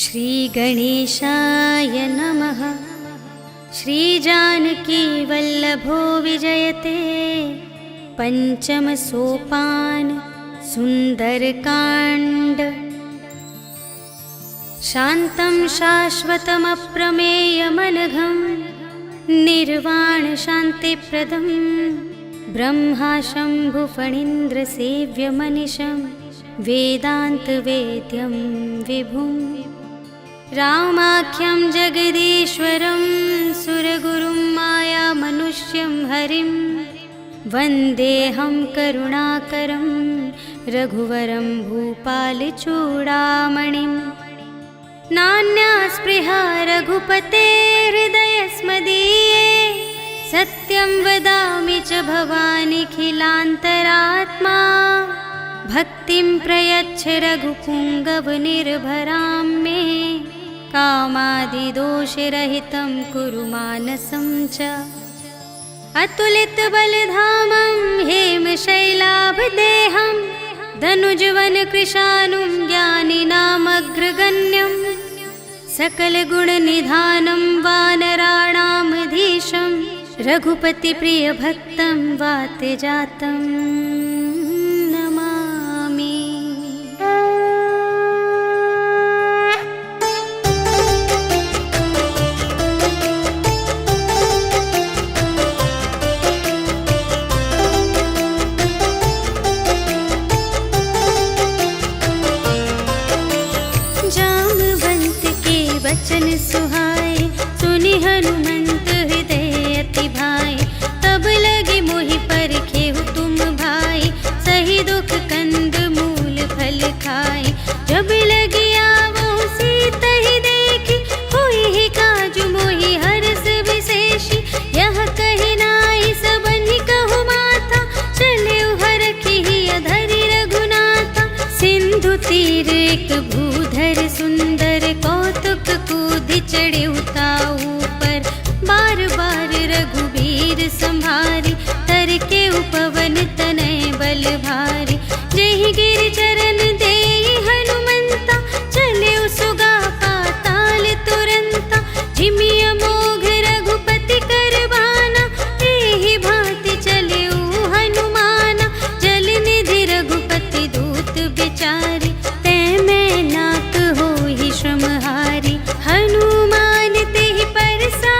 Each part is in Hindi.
श्रीगणेशाय नमः। श्रीजानकीवल्लभो विजयते पंचम सोपान सुंदरकांड। शान्तं शाश्वतमप्रमेयमनघं निर्वाण शान्तिप्रदं ब्रह्मा शम्भुफणीन्द्रसेव्यमनिशं वेदान्तवेद्यं विभुं रामाख्यं जगदीश्वरं सुरगुरुं मायामनुष्यं हरिं वन्देऽहं करुणाकरं रघुवरं भूपालचूडामणिं। नान्या स्पृहा रघुपते हृदयस्मदीये सत्यं वदामि च भवानिखिलान्तरात्मा। भक्तिं प्रयच्छ रघुपुङ्गवनिर्भरां मे कामादिदोषरहितं कुरु मानसं च। अतुलितबलधामं हेमशैलाभदेहं धनुजवनकृशानुं ज्ञानिनामग्रगण्यं सकलगुणनिधानं वानराणामधीशं रघुपतिप्रियभक्तं वातजातं नमामि। वचन सुहाए सुनि हनुमंत हृदय अति भाए। तब लगे मोहि परखेहु तुम भाई सही दुख कंद मूल फल खाए। जब लगे आवो सीत ही देखी होई ही काजु मोहि हरस विशेषी। यह कहि नाई सबनि कहु माता चले हरखि ही अधरि रघुनाथा। सिंधु तीर एक भूधर सुंदर कौतुक कूदि चढ़े उताऊ पर बार बार रघुबीर संभारी। तर के उपवन तनय बल भारी जेहि गिर चरण देहि हनुमंता। चले सुगा पाताल तुरंता जिमि अमोघ रघुपति करबाना। एहि भांति चले हनुमाना जल निधि रघुपति दूत बिचारी। तै मैं नाक होहि श्रमहारी हनुमान तेहि परसा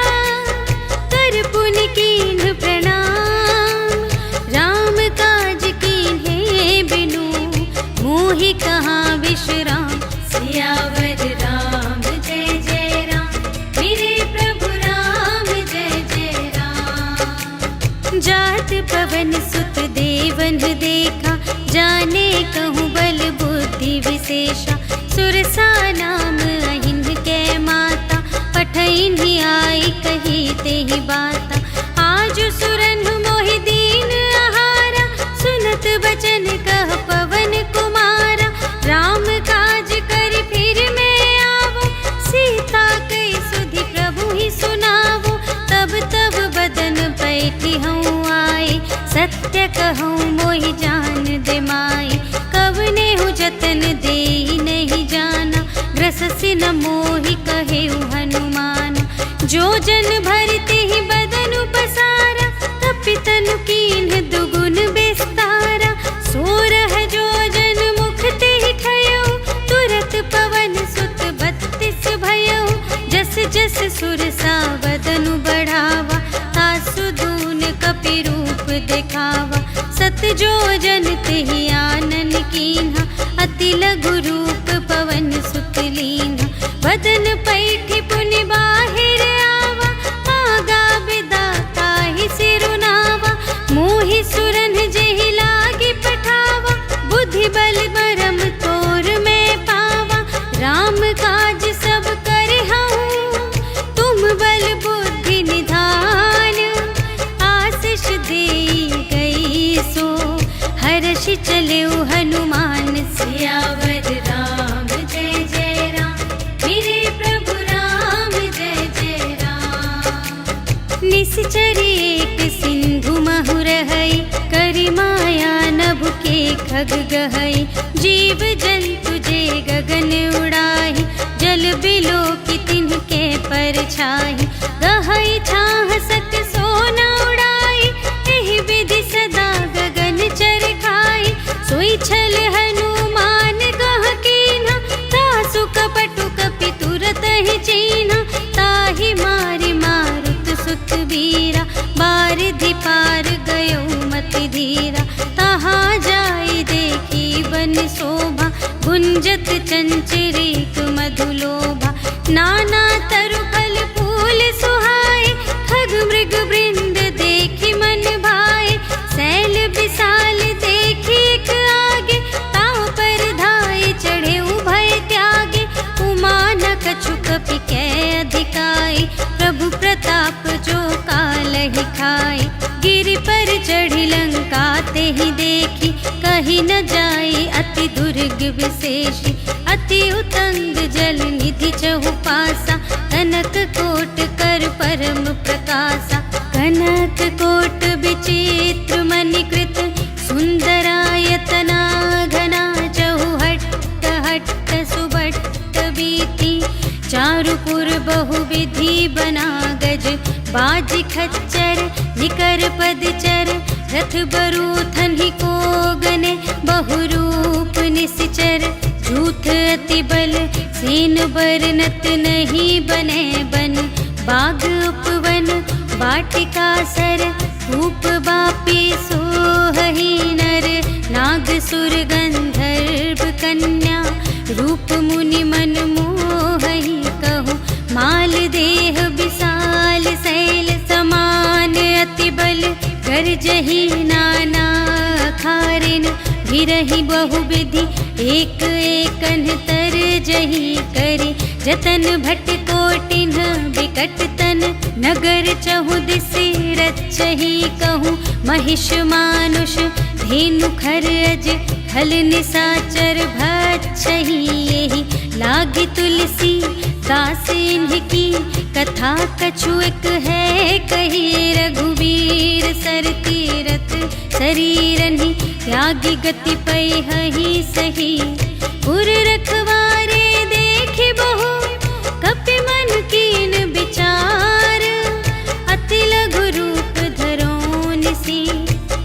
कर पुनि कीन्ह प्रणाम। राम काज कीन्हे बिनु मोहि कहाँ विश्राम। सियावर राम जय जय राम मेरे प्रभु राम जय जय राम। जात पवन सुत देवन देखा जाने कहूँ बल बुद्धि विशेषा। सुरसा नाम अहिन के माता पठइन आई कही तेहि बाता। आज सुरन मोहि दीन आहारा सुनत बचन कह पवन कुमारा। राम काज कर फिर मैं आवो सीता कई सुधि प्रभु ही सुनावो। तब तब बदन पैठी हूँ आए सत्य कहूँ मोहि जान दे माई। कवने हूँ जतन देहि नहीं जाना ग्रससि न मोहि कहेउ हनुमान। जो जन भरते ही बदन पसारा तपि तनु कीन्ह दुगुन विस्तारा। सोरह जो जन मुख तेहि खयउ तुरत पवन सुत 32 भयउ। जस जस सुरसा बदनु बढ़ावा तासु दून कपि रूप दिखावा। सत जो जन तेहि आनन कीन्हा अति लघु रूप पवन सुत लीन्हा। बदन पैठी पुनि बाहिर आवा मागा विदाता ही सिरुनावा। मोहि सुरन जेहि लागी पठावा बुद्धि बल बरम तोर में पावा। राम काज सब करे हूँ तुम बल बुद्धि निधान। आशीष देई गई सो हर्षि चले हनुमान। सियावर राम जय जय राम मेरे प्रभु राम जय जय राम। निश्चरी एक सिंधु महु रहई करि माया नभ के खग गहई। जीव जंतु जे गगन उड़ाही गुंजत चंचरीक मधुलोभा। नाना तरु फल फूल सुहाए, खग मृग वृंद देखी मन भाए। सैल विशाल देखी एक आगे, ताव पर धाये चढ़े उभय त्यागे। उमा न कछु कपि कै अधिकाई, प्रभु प्रताप जो कालहि खाए। गिरि पर चढ़ी लंका तेहि देखी, कही न जाई अति दुर्ग विशेषी। अति उतंग जल निधि चहुपासा, कनक कोट कर परम प्रकाशा। कनक कोट विचित्र मणिकृत, सुंदरायतना घना। चहुहट्ट हट्ट सुभट्ट बीती, चारुपुर बहुविधि बना गज। बाज खच्चर निकर पदचर, रथ बरूथन ही को गने। बहुरूप निश्चर झूठ अति बल, सेन बरनत नहीं बने बन। बाग उपवन वाटिका सर, रूप बापी सोहहि नर। नाग सुर गंधर्व कन्या, रूप मुनि मन मोहहि कहूँ। माल देह विशाल शैल समान, अति बल गरजहि नाना खारिन। गिरहि बहुविधि एक एकन तरजहि करि। जतन भट कोटिन विकट तन, नगर चहुदिसि रचहि कहूँ। महिष मानुष धेनु खर अज, खल निसाचर भक्षहि एहि। लागी तुलसी दास इनकी, कथा कछु एक है कही। रघुवीर सर तीरथ शरीरहि, त्यागी गति पैहि सही। पुर रखवारे देखि बहु, कपि मन कीन विचार। अति लघु रूप धरो निसी,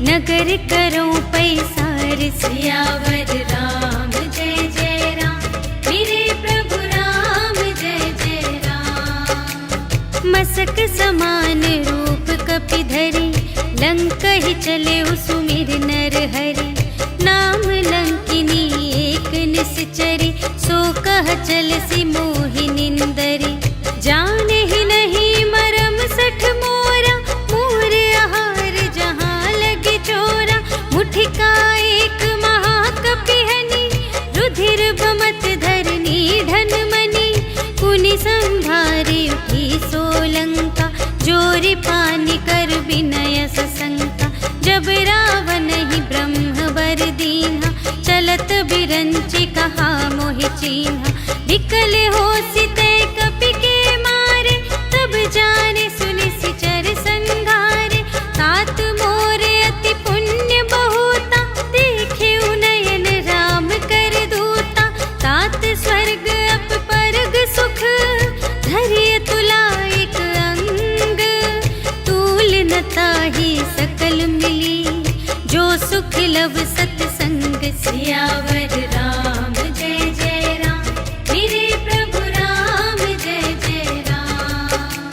नगर करो पैसार। सियावर राम जय जय राम, मेरे प्रभु राम जय जय राम। मसक समान रूप कपि धरि, लंकहि चले सुमिर नर हरि। नाम लंकिनी एक निश्चरी, सो कह चलसि मोहि निंदरी। जाने ही नहीं मरम सठ मोरा, मोर आहार जहाँ लगे चोरा। मुठिका एक महाकपिहनि, रुधिर बमत धरनी ढन मनि। पुनि संभारी उठी सोलंका, जोरि पानी कर विनय सशंका। जब रावण ही ब्रह्म वर दीन्हा, चलत बिरंचि कहा मोहि चीन्हा। विकल होसि तै कपि के मारे, तब जाने सुनि सिचर संघारे। तात मोरे अति पुण्य बहुता, देखे उनयन राम कर दूता। तात स्वर्ग अप परग सुख, धरिय तुला एक अंग। तूल न ताहि सकल मिली, जो सुख लव सतसंग। सियावर राम जय जय राम, मेरे प्रभु राम जय जय राम।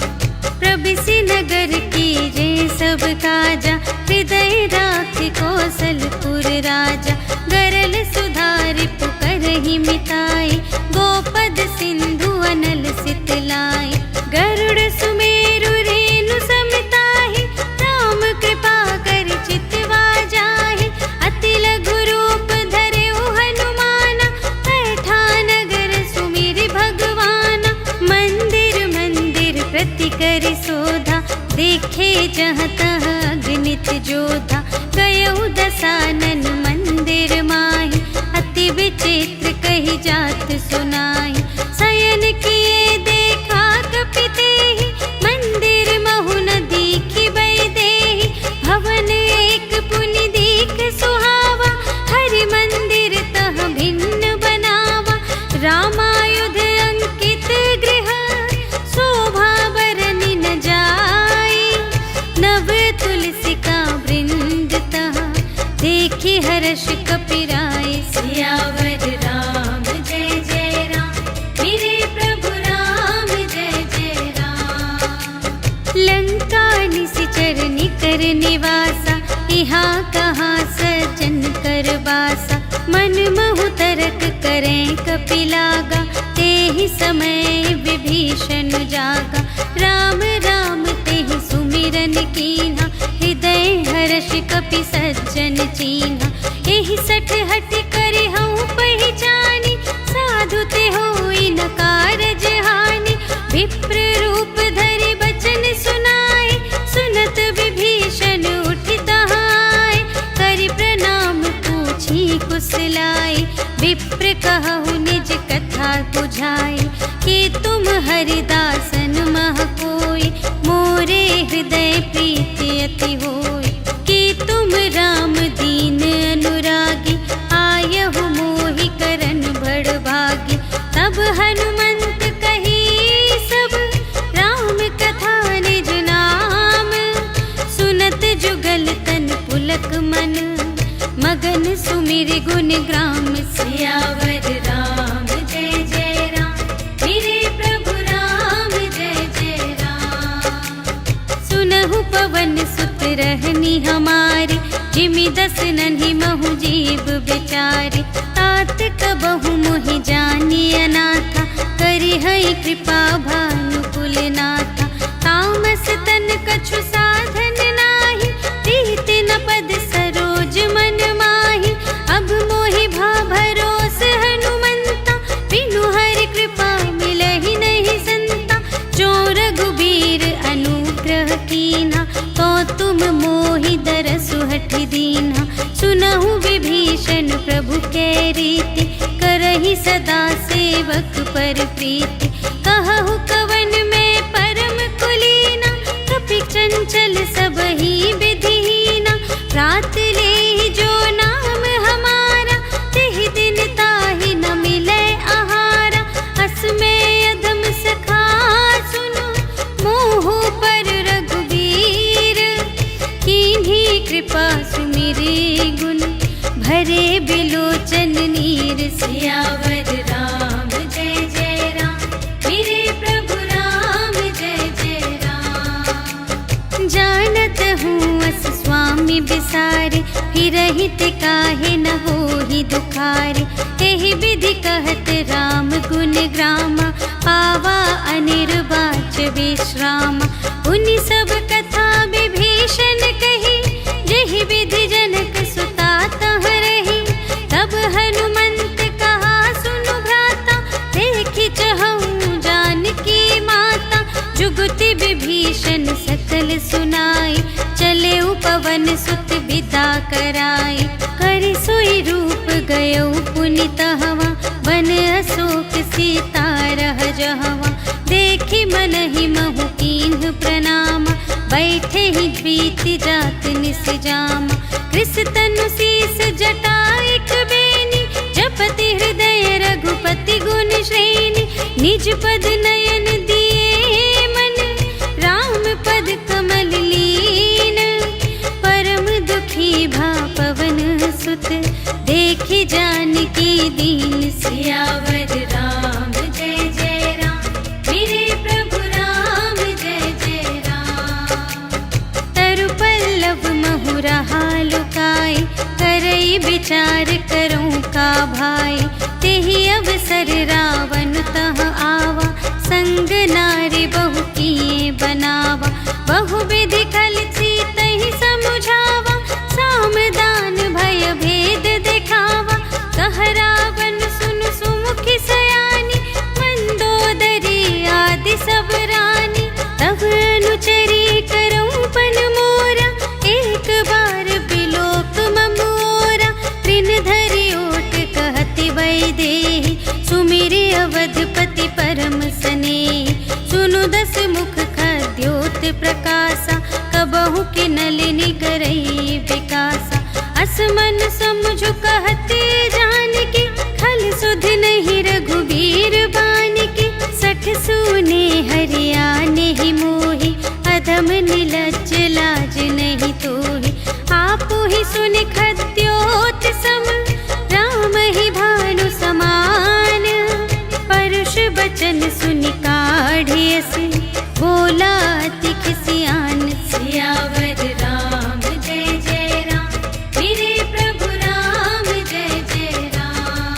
प्रभिसि नगर की जय सब काजा, हृदय राखि कौशलपुर राजा। गरल सुधारि पुकारहि मिताई, गोपद सिंधु अनल सितलाई। गरुड़ सुमेरु रेणु समिताहि, राम कृपा कर चितवा जाहि। अति लघु रूप धरेउ हनुमाना, बैठा नगर सुमिरि भगवाना। मंदिर मंदिर प्रति करि शोधा, देखे जहाँ तहाँ अगणित जोधा। गयउ दसानन मंदिर माहि, अति विचित्र कही जात सुनाई। शयन किए देखा कपि तेहि, मंदिर महु न दीखि वैदेही। भवन एक पुनि दीख सुहावा, हरि मंदिर तह भिन्न बनावा। रामायुध अंकित गृह, शोभा बरनि न जाई। नव तुलसिका वृंद तह, देखि हर्ष कपिराय। सियावर राम जय जय राम, मेरे प्रभु राम जय जय राम। लंका निशिचर निकर निवासा, यहाँ कहाँ सज्जन कर बासा। मन महु तरक करें लागा, तेहि समय विभीषण जागा। राम राम तेहि सुमिरन कीन्हा, हृदय हर्ष कपि सज्जन चीन्हा। एहि सठ हठ करिहउँ पहिचानि, साधु ते होई न कारज हानि। विप्र रूप धरि बचन सुनाए, सुनत विभीषण उठि तहाए। करि प्रणाम पूछी कुशलाए, विप्र कहु निज कथा बुझाए। कि तुम हरिदासन मह कोई, मोरे हृदय प्रीति अति होई। कि तुम राम दीन अनुरागी, आयहु मोहि करन बड़ भागी। तब हनुमंत कही सब, राम कथा निज नाम। सुनत जुगल तन पुलक मन, मगन सुमिर गुण ग्राम। सियावर राम जय जय राम, मेरे प्रभु राम जय जय राम। सुनहु पवन सुत रहनी हमारी, जिमि दस नन्हि महु जीव बिचारे। तात कबहु मोहि जानि अनाथा, करिहइ कृपा भानुकुल नाथा। तामस तन कछु साधन नाही, प्रीति न पद सरोज मन माही। अब मोहि भा भरोस हनुमंता, बिनु हरि कृपा मिलहि नहीं संता। जो रघुबीर अनुग्रह कीन्हा, तो तुम मोहि दरसु हठि दीन्हा। सुनहु विभीषण प्रभु कै रीति, करहि सदा सेवक पर प्रीति। कहु कवन में परम कुलीना, कपि चंचल सबहि विधिहीना। प्रात लेहि जो नाम हमारा, तेहि दिन ताहि न मिलै आहारा। अस में अधम सखा सुनो, मोह पर रघुबीर। कीन्ही कृपा सुमिरि गुण, भरे बिलोचन नीर। सियावर राम जय जय राम, मेरे प्रभु राम जय जय राम। जानत हूँ अस स्वामी बिसारे, फिरहित काहे न होहि दुखारे। एहि विधि कहत राम गुण ग्रामा, पावा अनिर्वाच विश्रामा। उनि सब कथा विभीषण कही, जेहि विधि जनक सुता तह रही। तब हनुमंत कहा सुनु भ्राता, देखि चहऊँ जानकी माता। जुगति विभीषण सकल सुनाई, चले पवन सुत विदा कराई। करि सोई रूप गयौ पुनि तहवा, बन अशोक सीता रह जहवा। देखि मनहि महु कीन्ह प्रणामा, बैठे ही प्रीति जात निस जामा। कृस तनु शीस जटाइक बेनी, जपति हृदय रघुपति गुण श्रेणी। निज पद नयन दिए मन, राम पद कमल लीन। परम दुखी भा पवन सुत, देखि जानकी दीन। सियावर राम जय जय राम, मेरे प्रभु राम जय जय राम। तरु पल्लव महु रहा लुकाई, करई विचार करूँ का भाई। तेहि अवसर रावण तह आवा, संग नारी बहु किए बनावा। बहु विधि खल सीतहि समुझावा, सामदान भय भेद दिखावा। कह रावण सुनु सुमुखि सयानी, मंदोदरी आदि सब रानी। तब अनुचरी करऊँ पन मोरा, एक बार बिलोक ममोरा। त्रिन धरि ओट कहति वैदेही, सुमिरि अवधपति परम स्नेही। सुनु दस मुख खद्योत प्रकाशा, कबहु के नलिनी करई विकासा। असमन समझु कहते जानकी, खल सुध नहीं रघुबीर बानिकी। सठ सुने हरियाने ही मोहि, अधम निलज्ज लाज नहीं तोहि। आपु ही सुनि खद्योत सम, राम ही भानु समान। परुष बचन सुनि काढ़ियस, बोला अति खिसियान। सियावर राम जय जय राम, मेरे प्रभु राम जय जय राम।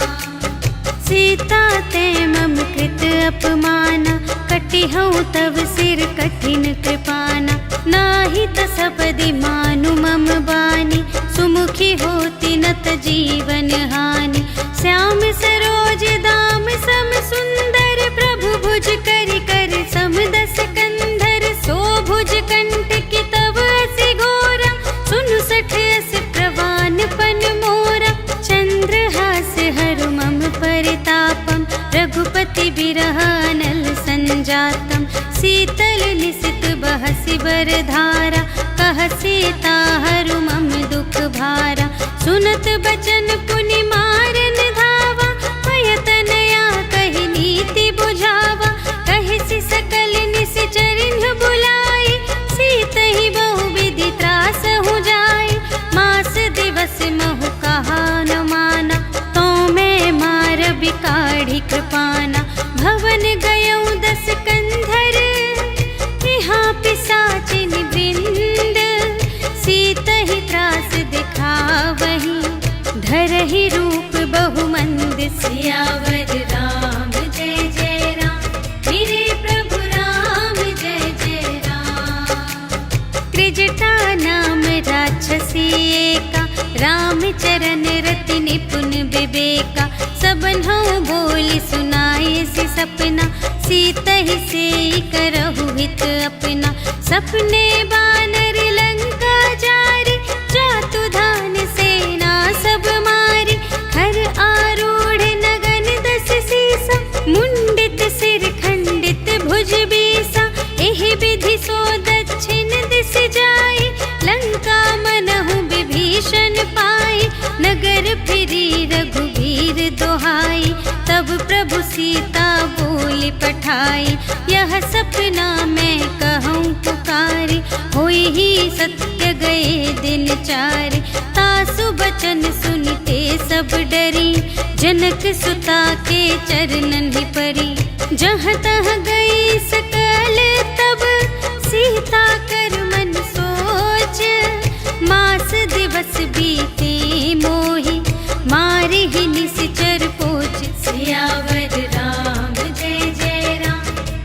सीता ते मम कृत अपमाना, कटिहउँ तव सिर कठिन कृपाना। नाही त सपदि मानु मम बानी, सुमुखी होती न त जीवन हानि। श्याम सरोज दाम सम सुंदर, प्रभु भुज करि कर सम दस कंधर। सो भुज कंठ की तव असि घोरा, सुनु सठ अस प्रवान पन मोरा। चंद्रहास हरु मम परितापम, रघुपति बिरह अनल संजातम। शीतल निसित बहसि बरधारा, कह सीता हरु मम दुख भारा। सुनत बचन पुनि मारन धावा, भय तनया कहि नीति बुझावा। कहिसि सकल निश्चरिन बुलाई, सीतहि बहुविधि त्रासहु जाई। मास दिवस महु कहा न माना, तो मैं मार बिकाढ़ी कृपाना। भवन गयउँ दस कंधर, यहाँ पिशाचिन वृंद। सीतहि त्रास दिखावही, धरहि रूप बहुमंद। सियावर राम जय जय राम, मेरे प्रभु राम जय जय राम। त्रिजटा नाम राक्षसी एका, राम चरण रति निपुण विवेका। सबन्हु बोली सुनाए सि सपना, सीतहि सेई करहु हित अपना। सपने बानर लंका जारी, जातु धान सेना सब मारी। खर आरूढ़ नगन दस सीसा, मुंडित सिर खंडित भुज बीसा। एहि विधि सो दक्षिण दिस जाई, लंका मनहु विभीषण पाई। नगर फिरी रघुबीर दोहाई, तब प्रभु सीता बोली पठाई। यह सपना मैं कहूँ पुकारी, होई ही सत्य गए दिन चारि। तासु बचन सुनते सब डरी, जनक सुता के चरणन ही परी। जहाँ तहाँ गई सकल तब, सीता कर मन सोच। मास दिवस बीते मोहि, मारे ही निश्चर पोच। सियावर राम जय जय राम,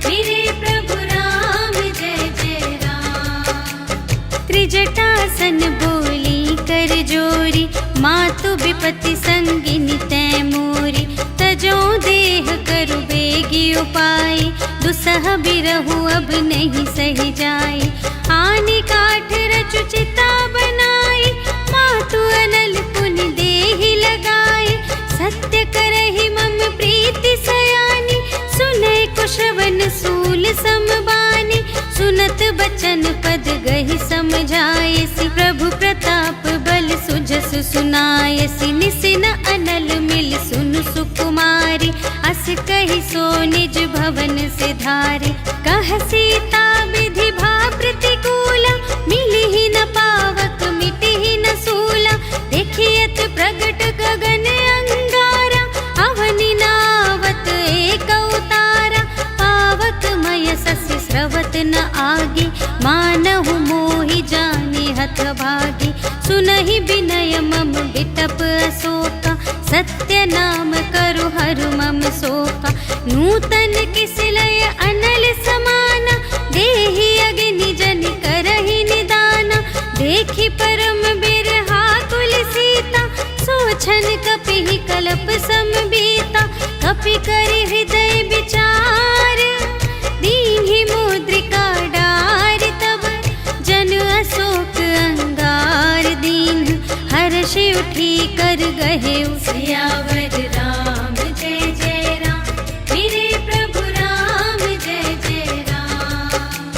मेरे प्रभु राम जय जय राम। त्रिजटासन बोली कर जोरी, मातु विपति संगिनी तै मोरी। तजो देह करु बेगी उपाय, दुसह बिरहु अब नहीं सही जाई। आनि काठ रचु चिता बनाई, मातु अनल पुनि देहि लगाई। सत्य करहि मम प्रीति सयानी, सुनै कुशवन सूल समबानी। सुनत बचन पद गहि समझायसि, प्रभु प्रताप बल सुजस सुनायसि। निसिन अनल मिल सुनु सुकुमारी, अस कहि सो निज भवन सिधारी। कह सीता विधि भा प्रतिकूला, मिलिहि न पावक मिटिहि न सूला। देखियत प्रगट गगन अंगारा, अवनि नावत एक उतारा। पावक मय सस्य स्रवत न आगे, मानहु मोहि जाने हथ भागी। सुनहि विनय मम बिटप अशोका, सत्य नाम करु हरु मम शोका। नूतन किसलय अनल समाना, देहि अग्नि जनि करहि निदाना। देखि परम बिरहा कुल सीता, सोछन कपिहि कलप समबीता। कपि करि हृदय विचार, दीन्हि मुद्रिका डारि। तब जन अशोक अंगार दीन, हर्षि उठी कर गहे। सियावर राम जय जय राम, मेरे प्रभु राम जय जय राम।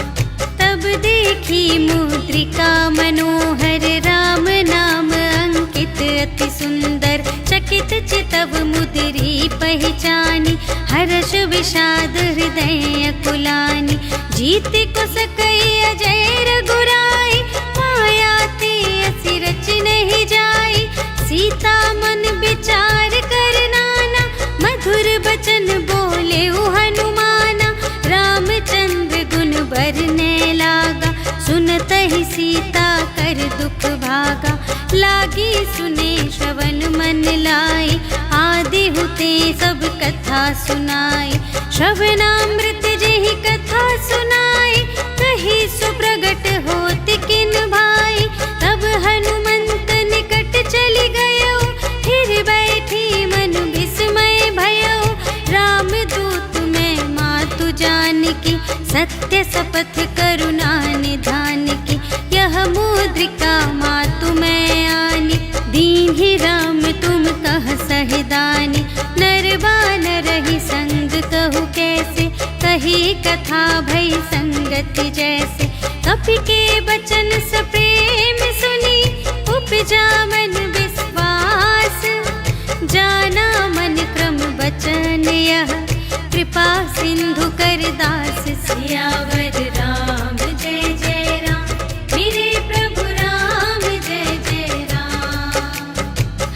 तब देखी मुद्रिका मनोहर, राम नाम अंकित अति सुंदर। चकित चितव मुद्री पहचानी, हर्ष विषाद हृदय कुलानी। जीत को सकई अजय रघुराई, माया ते असि रच नहीं जाई। सीता मन विचार कर नाना, मधुर बचन बोले हनुमाना। रामचंद्र गुण बरने लागा, सुनतहि सीता कर दुख भागा। लागी सुने श्रवण मन लाई, आदि हुते से सब कथा सुनाई। श्रवणामृत जेहि कथा सुनाई, कही सुप्रगट होत किन भाई। तब हनुमंत निकट चली गयो, फिर बैठी मन विस्मय भयो। राम दूत मैं मातु जानकी, सत्य शपथ करुणा निधान की। यह मुद्रिका मातु मैं आनी, दीन्हि राम तुम कह सहदानी। नर बानर ही संग कहु कैसे, कही कथा भई संगति जैसे। कपि के बचन सप्रेम सुनी, उपजा मन विश्वास। जाना मन क्रम बचन यह, कृपा सिंधु कर दास। सियावर राम जय जय राम, मेरे प्रभु राम जय जय राम।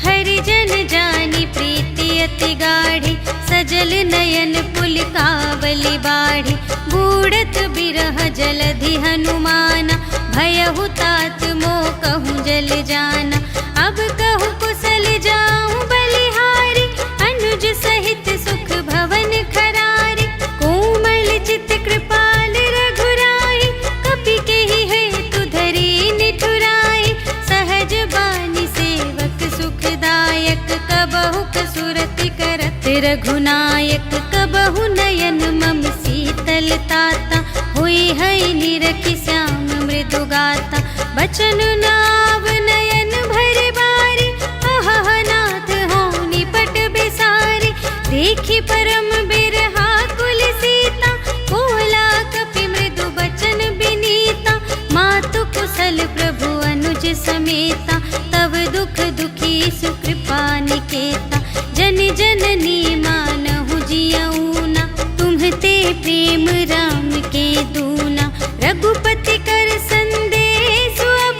हरि जन जानी प्रीति अति गाढ़ी, सजल नयन पुलकावली बाढ़ी। बूढ़त बिरह जलधि हनुमाना, भयहु तात मोह कहूँ जल जाना। अब कहूँ कुशल जाऊँ बलिहारी, अनुज सहित सुख भवन खरारी। कोमल चित कृपाल रघुराई, कपि केहि हेतु धरि निठुराई। सहज बानी सेवक सुखदायक, कबहु कसुरति करत रघुनायक। कबहु नयन मम शीतल ताता, हुई है निरखि श्याम मृदु गाता। बचन नाव नयन भर बारी, अहह नाथ हो निपट बिसारी। देखी परम बिरहा कुल सीता, बोला कपि मृदु बचन बिनीता। मातु कुशल प्रभु अनुज समेता, तब दुख दुखी सुकृपा निकेता। जन जननी मानहु जियऊना, तुम्हते प्रेम राम के दूना। रघुपति कर संदेश अब,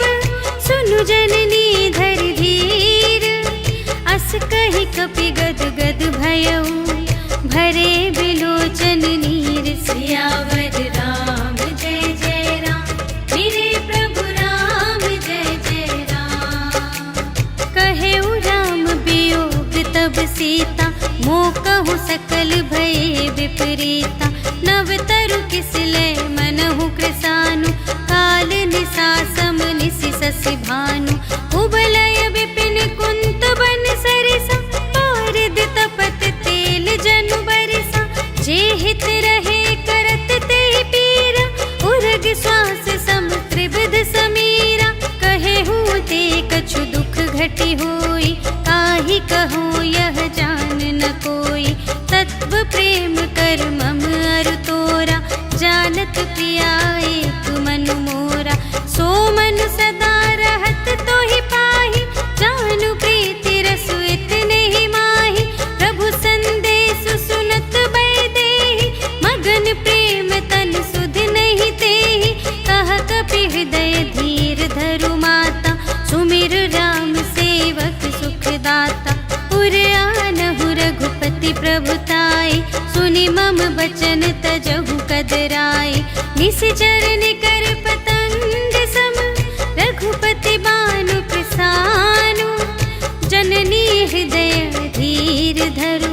सुनु जननी धर धीर। अस कहि कपि गद गद भयऊ, भरे बिलोचन नीर। सियावर राम जय जय राम, मेरे प्रभु राम जय जय राम। कहेउ राम वियोग तब सीता, मोह कहूँ सकल भये विपरीता। नव तरु किसलय मनहु कृसानु, काल निसा सम निसि शशि भानु। उबलय विपिन कुंत बन सरिसा, पारद तपत तेल जनु बरिसा। जे हित रहे करत तेहि पीरा, उरग श्वास सम त्रिविध समीरा। कहेहु ते कछु दुख घटी होई, काहि कहूँ यह जान न कोई। तत्व प्रेम कर मम अरु तोरा, जानत प्रिया एक मनु मोरा। सो मनु सदा रहत तोहि पाहि, जानु प्रीति रसु इतने ही माहि। प्रभु संदेश सुनत बैदेहि, मगन प्रेम तन सुध नहीं तेहि। कह कपि हृदय धीर धरु माता, सुमिर राम सेवक सुखदाता। उर आनहु रघुपति प्रभुताई, सुनि मम बचन तजहु कदराई। निश्चर निकर पतंग सम, रघुपति बानु प्रसानु। जननी हृदय धीर धरु,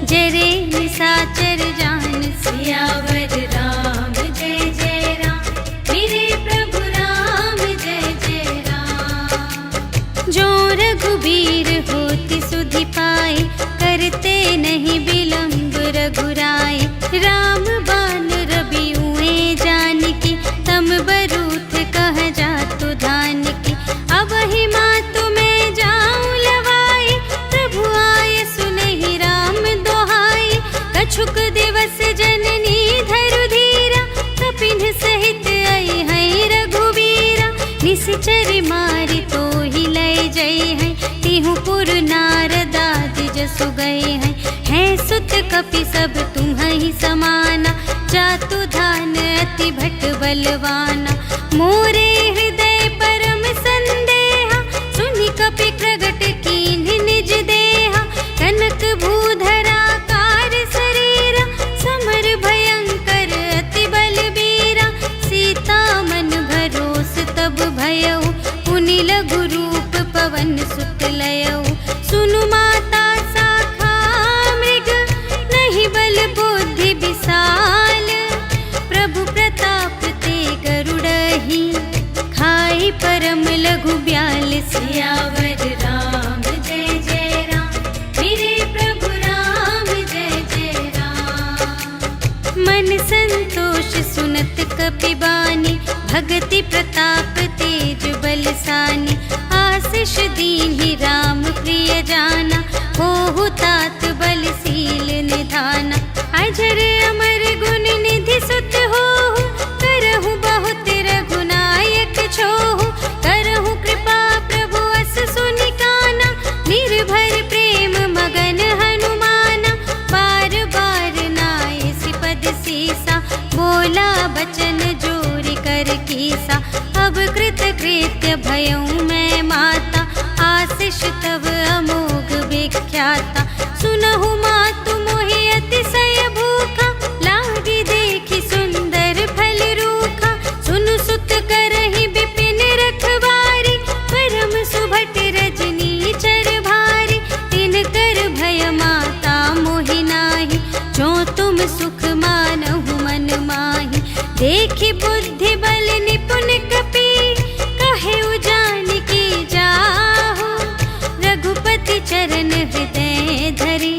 जरे निसाचर जान। सियावर राम जय जय राम, मेरे प्रभु राम जय जय राम। जो रघुबीर होति सुधि पाई, करते नहीं विलंब रघुराई। राम बान रबिउए जानकी, तम बरूथ कह जातु धान की। अब ही मातु मैं जाऊं लवाई, प्रभु आय सुनहि राम दोहाई। कछुक दिवस जननी धरु धीरा, कपिन सहित आई है रघुवीरा। निश्चर मारि तोहि लय जय है, तिहु पुर नारदादि जसु गए हैं। है सुत कपि सब तुम्हि समाना, जातु धान अति भट बलवाना। मोरे हृदय परम संदेहा, सुनि कपि प्रगट कीन्हि निज देहा। कनक भूधरा कार शरीरा, समर भयंकर अति बलबीरा। सीता मन भरोस तब भयउ, पुनि लघु रूप पवन सुत लयउ। सुनु माता शाखा मन संतोष सुनत कपिबानी, भगति प्रताप तेज बलसानी। आशीष दीन्हि राम प्रिय जाना, होहु तात बलशील निधाना। अजर अमर गुण निधि सुत होहु, करहु बहुत रघुनायक छोहु। करहु कृपा प्रभु अस सुनि काना, निर्भर प्रेम मगन हनुमाना। बार बार नाए सिपद सीसा, बोला बचन जोरि कर कीसा। अब कृत कृत्य भयउ मैं माता, आशीष तव अमोघ विख्याता। सुनहु मातु मोहि अतिशय भूखा, लागी देखि सुंदर फल रूखा। सुनु सुत करहि विपिन रखवारी, परम सुभट रजनी चर भारी। तिनकर भय माता मोहि नाहि, जो तुम सुख मानहु मन माहि। देखि बुद्धि बल निपुण कपि, कहेउ जानकी जाहु। रघुपति चरण हृदय धरि,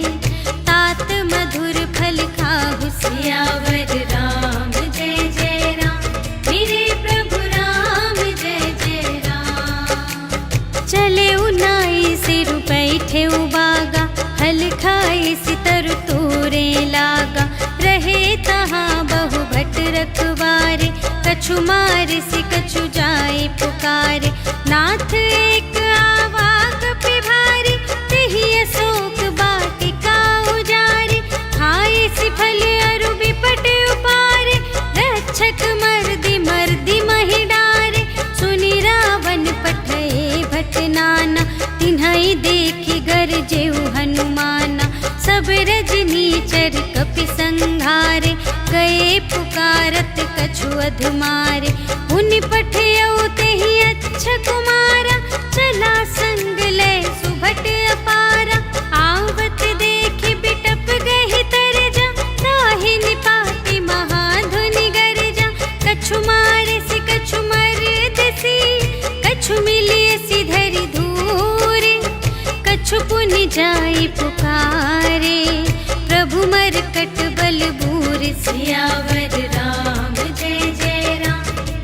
तात मधुर फल खाहु। सियावर राम जय जय राम, मेरे प्रभु राम जय जय राम। चले उनाई सिर बैठे उबागा, हल खाए सितर तोरे लागा। रहे तहाँ बहु भट रखवारे, कछु मारे सि कछु जाए पुकारे। नाथ एक आवा कपि भारी, तेहि अशोक वाटिका उजारी। खाए सि फल अरु बिपट उपारे, रक्षक मर्दि मर्दि महि डारे। सुनि रावण पठए भट नाना, तिन्हइ देखि गरजेउ हनुमाना। सब रजनीचर कपि संघारे, गए पुकारत कछु अधमारे। मुनि पठयउ तेहि अच्छा कुमारा, चला संग लय सुभट अपारा। आवत देखि बिटप गहि तरजा, ताहि निपाति महाधुनि गरजा। कछु मारे सि कछु मरदसि, कछु मिलिए सि धरि धूरे। कछु पुनि जाई पुकारे, प्रभु मरकट बल बूरे। सियावर राम जय जय राम,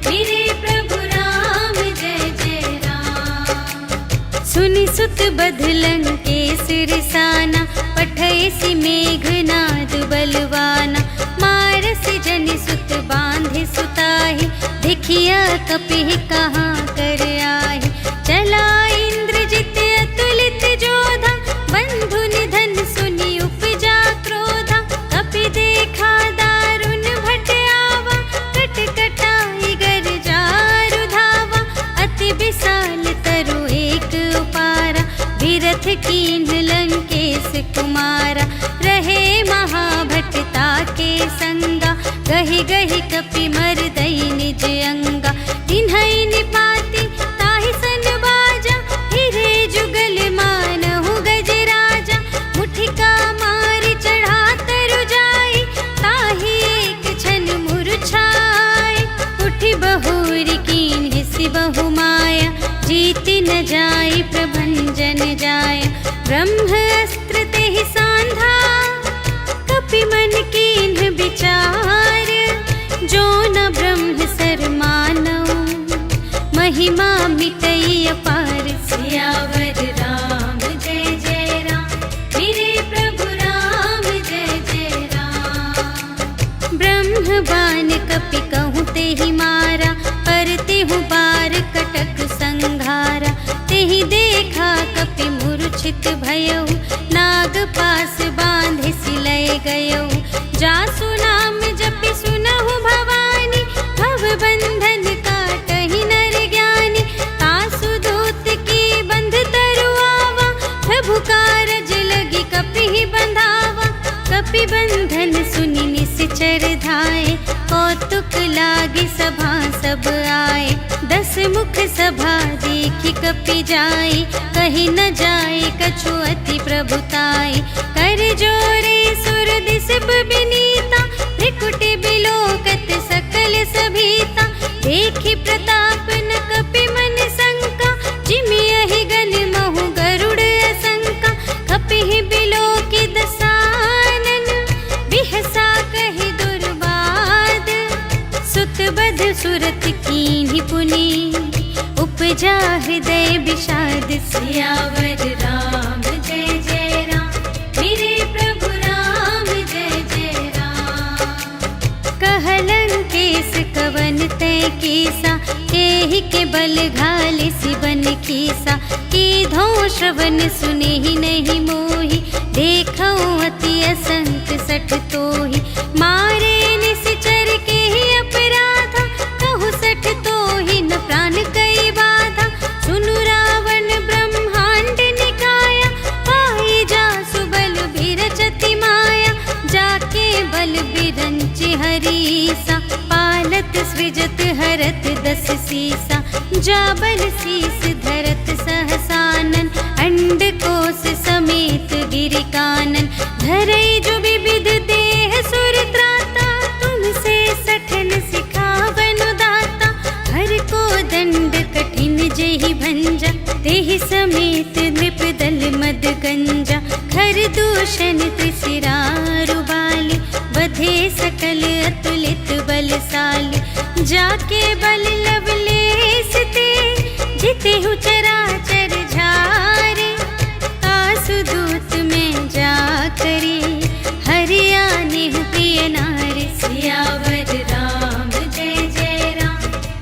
मेरे प्रभु राम जय जय राम। सुनि सुत बधलन केसर साना, पठय सि मेघनाद बलवाना। मारसि जनि सुत बांधे सुताहि, देखिया कपिहि कहाँ कर आहि। चला इंद्रजित अतुलित जोधा, बंधु निधन सुनि उपजा क्रोधा। कपि देखा दारुण भट आवा, कट कटाई गर जारु धावा। अति विशाल तरु एक उपारा, विरथ कीन्ह लंकेश कुमारा। रहे महाभटता के संगा, गहि गहि कपि मरदई निज अंगा। तिन्हइ निपाति ताहि सन बाजा, हिरे जुगल मानहु गजराजा। मुठिका मारि चढ़ा तरु जाई, ताहि एक छन मुरझाई। उठि बहुरी कीन्ह सि बहु माया, जीति न जाई प्रभंजन जाय। ब्रह्म अस्त्र तेहि सांधा, कपि मन कीन्ह विचार। जो न ब्रह्म सर मानऊ, महिमा मिटई अपार। सियावर राम जय जय राम, मेरे प्रभु राम जय जय राम। ब्रह्म बान कपि कहूँ तेहि मारा, पर तेहु बार कटक संघारा। तेहि देखा कपि मूर्छित भयउ, नाग पास बांधे सिलय गयउ। जासु नाम जपि सुनहु भवानी, भव बंधन काटहि नर ज्ञानी। तासु दूत की बंध तरु आवा, प्रभु कारज लगी कपिहि बंधावा। कपि बंधन सुनि निश्चर धाये, कौतुक लागी सभा सब आए। 10 मुख सभा देखि कपि जाई, कहि न जाए कछु अति प्रभुताई। कर जोरे सुर दिसप बिनीता, त्रिकुटि बिलोकत सकल सभीता। देखि प्रताप न कपि मन शंका, जिमि यहि गन महु गरुड़ असंका। कपिहि बिलोकि दसानन, बिहसा कहि दुर्बा सुरत कीन्ही पुनि, उपजा हृदय विषाद। सियावर राम जय जय राम, मेरे प्रभु राम जय जय राम। कहलंकेश कवन तय कीसा, केहि के बल घाले सिबन कीसा। कीधो श्रवण सुने ही नहीं मोहि, देखो अति असंख सठ तोहि। मारे निश्चर के ही अपराधा, कहु सठ तोहि न प्राण कई बाधा। सुनु रावण ब्रह्मांड निकाया, पाई जासु बल बिरचति माया। जाके बल बिरंच हरीसा, पालत सृजत हरत दस सीसा। जा बल शीस धरत सहसानन, अंड कोश समेत गिरि कानन। धरई जो विविध देह सुर त्राता, तुमसे सठन सिखावन दाता। हर को दंड कठिन जेहि भंजा, तेहि समेत नृप दल मद गंजा। खर दूषण त्रिशिरारु बाली, बधे सकल अतुलित बलशाली। जाके बल लवलेश ते, जितेहु चराचर झारे। आसुदूत में जा करे, हरियाणेहु प्रिय नारी। सियावर राम जय जय राम,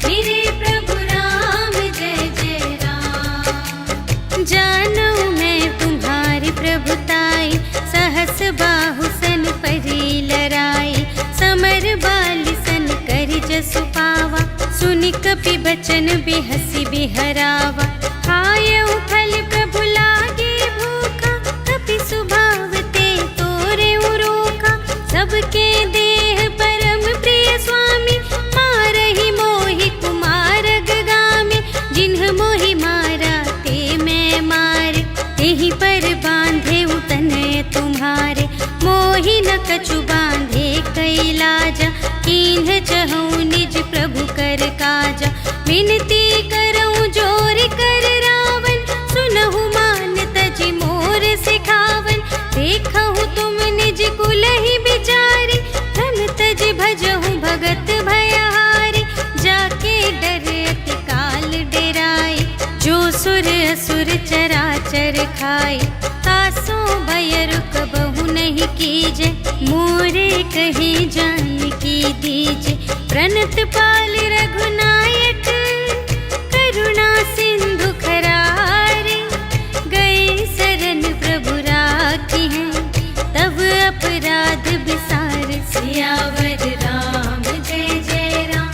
मेरे प्रभु राम जय जय राम। जानो मैं तुम्हारी प्रभुताई, सहस बाहु सन परी लराई। समर बाली सन करि जसु पावा, सुनि कपि बचन बिहसि बिहरावा। खायउ फल प्रभु लागे भूखा, कपि सुभाव ते तोरे रोखा। सबके देह परम प्रिय स्वामी, मारहि मोहि कुमारग गामी। जिन्ह मोहि मारा ते मैं मारे, तेहि पर बांधे तनय तुम्हारे। मोहि न कछु बांधे कैलाजा, कीन्ह चहु निज प्रभु कर काजा। विनती करऊं जोर कर रावण, सुनहु मान तजि मोर सिखावन। देखहु तुम निज कुलहि बिचारी, धन तजि भजहु भगत भयहारी। जाके डर अति काल डेराई, जो सुर असुर चराचर खाई। तासो भय रुक बहु नहीं कीजे, मोरे कहे जान की दीजे। प्रणत पाल रघुनायक, करुणा सिंधु खरारे। गए शरण प्रभु राखी हैं, तब अपराध बिसार। सियावर राम जय जय राम,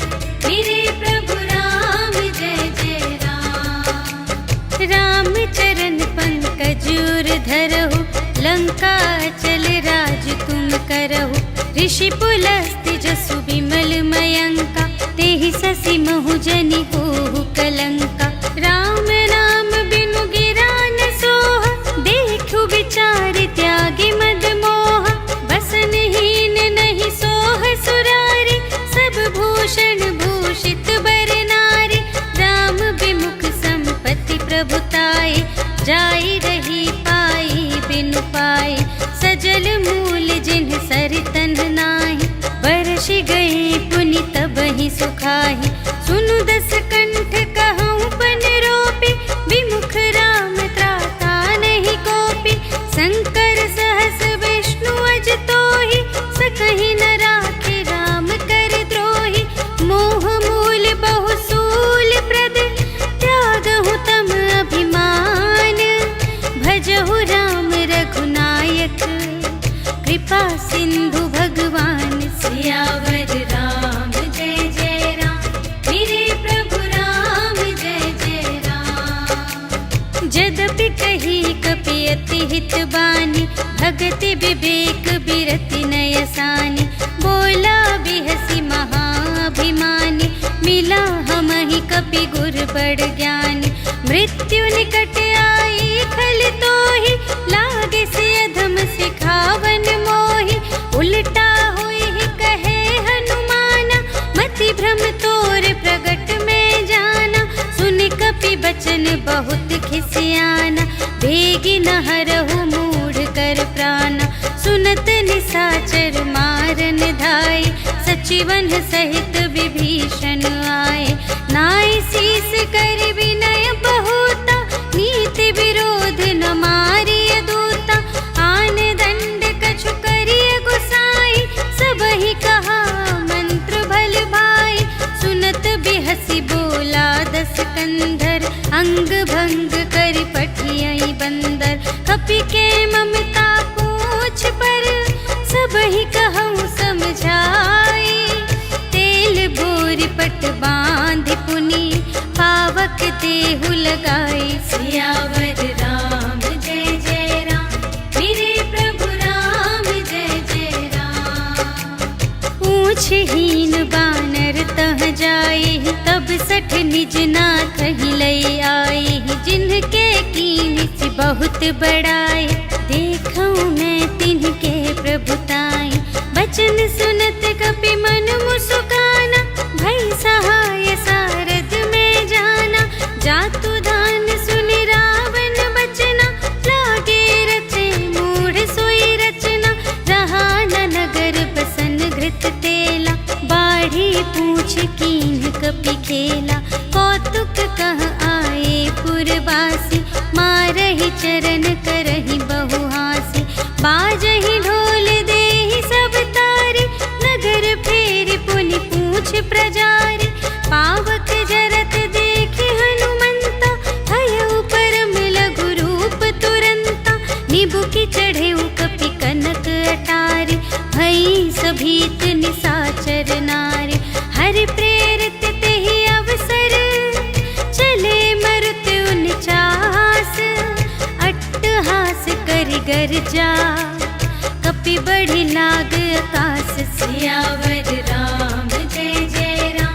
मेरे प्रभु राम जय जय राम। राम चरण पंकज उर धरहु, लंका चल राज तुम करहु। ऋषि पुलस्त्य जसु विमल मयंका, तेहि ससि महु जनि होहु कलंका। राम नाम बिनु गिरा न सोहा, देखु विचार त्यागी मद मोहा। बसनहीन नहीं सोह सुरारी, सब भूषण भूषित बर नारी। राम विमुख संपत्ति प्रभुताई, जाई रही पाई बिनु पाई। सजल मूल जिन्ह सरितन नाही, बरषि गए पुनि तबहि सुखाहि। सुनु दस कंठ कहऊँ पन रोपी, विमुख राम त्राता नहीं कोपी। शंकर सहस विष्णु अज तोहि, सकहि न राखे राम कर द्रोही। मोह मूल बहु सूल प्रद, त्यागहु तम अभिमान। भजहु राम रघुनायक, कृपा सिंधु भगवान। सियावर राम जय जय राम, मेरे प्रभु राम जय जय राम। जदपि कही कपि अति हित बानी, भगति विवेक बिरति नयसानी। बोला बिहसी महाभिमानी, मिला हमहि कपि गुर बड़ ज्ञानी। मृत्यु निकट आई खल तोहि, लागे से अधम सिखावन मोहि। उल्टा हुई ही कहे हनुमाना, मति भ्रम तोर प्रगट में जाना। सुन कपि बचन बहुत खिसियाना, बेगी न हरहु मूढ़ कर प्राणा। सुनत निसाचर मारन धाई, सुचिवन सहित विभीषण आए, नाय शीस कर विनय बहुता, नीति विरोध न मारिय दूता, आन दंड कछु करिय गुसाई, सबहि कहा मंत्र भल भाई, सुनत बिहसी बोला दस कंधर, अंग भंग कर पठियई बंदर, कपि के ममता पूछ पर, सबहि कहूँ समझाई, तेल बोर पट बांध पुनि, पावक देहु लगाई, सियावर राम जय जय राम, मेरे प्रभु राम जय जय राम। पूछ हीन बानर तह जाए, तब सठ निज नाथ ही लई आई, जिनके कीन से बहुत बड़ाई, देखूं मैं तिनके प्रभुताई, बचन सुनत कपि मन मुस्काना, भई सहाय सारद में जाना, जातु दान सुनि रावण बचना, लागे रचे मूढ़ सोई रचना, रहा न नगर बसन घृत तेला, बाढ़ी पूछ कीन्ह कपि खेला, कौतुक कह आए पुरवासी, मारहि चरण करहि बहु हासी, बाजहि ढोल देहि सब तारी, नगर फेर पुनि पूछ प्रजारी, पावक जरत देखे हनुमंता, भयउ परम लघु रूप तुरंता, निबुकि चढ़ेउ कपि कनक अटारी, भई सभीत निसाचर नारी, हरि प्रेरित तेहि अवसर, चले मरुत उनचास, अट्टहास करि गर्जा, कपि बढ़ि लाग आकाश, सियावर राम जय जय राम,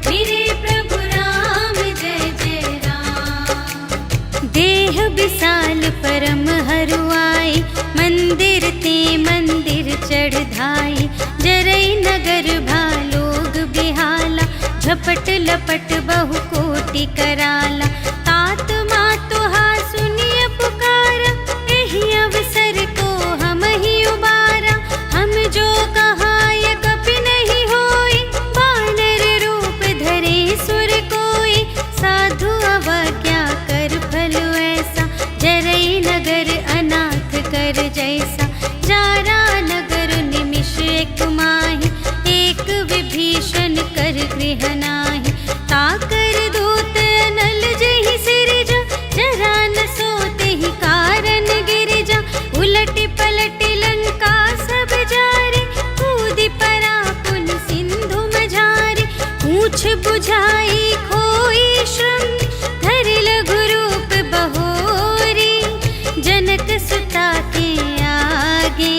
मेरे प्रभु राम जय जय राम। देह विशाल परम हरुआई, मंदिर ते मंदिर चढ़ धाई, जरई नगर भालोग बिहाला, झपट लपट बहु कोटि कराला, तात मातु हा सुनिय पुकारा, एहि अवसर को हम ही उबारा, हम जो कहाय कपि नहीं होई, बानर रूप धरे सुर कोई, साधु अवज्ञा कर फल ऐसा, जरई नगर अनाथ कर जैसा, जारा नगर निमिष एक माहि, एक विभीषण कर गृह नाही, ताकर दूत अनल जहि सिरजा, जरा न सोते ही कारण गिरिजा, उलटि पलटि लंका सब जारे, कूदि परा पुन सिंधु मझारे, पूछ बुझाई खोई श्रम, धरि लघु रूप बहोरी, जनक सुता के आगे,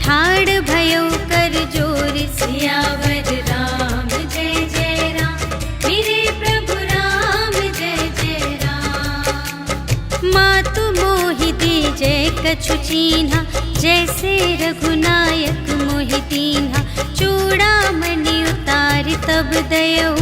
ठाड़ भयउ कर जोर, सियावर राम जय जय राम, मेरे प्रभु राम जय जय राम। मातु मोहि दीजै कछु चीन्हा, जैसे रघुनायक मोहि दीन्हा, चूड़ामणि उतारि तब दयौ,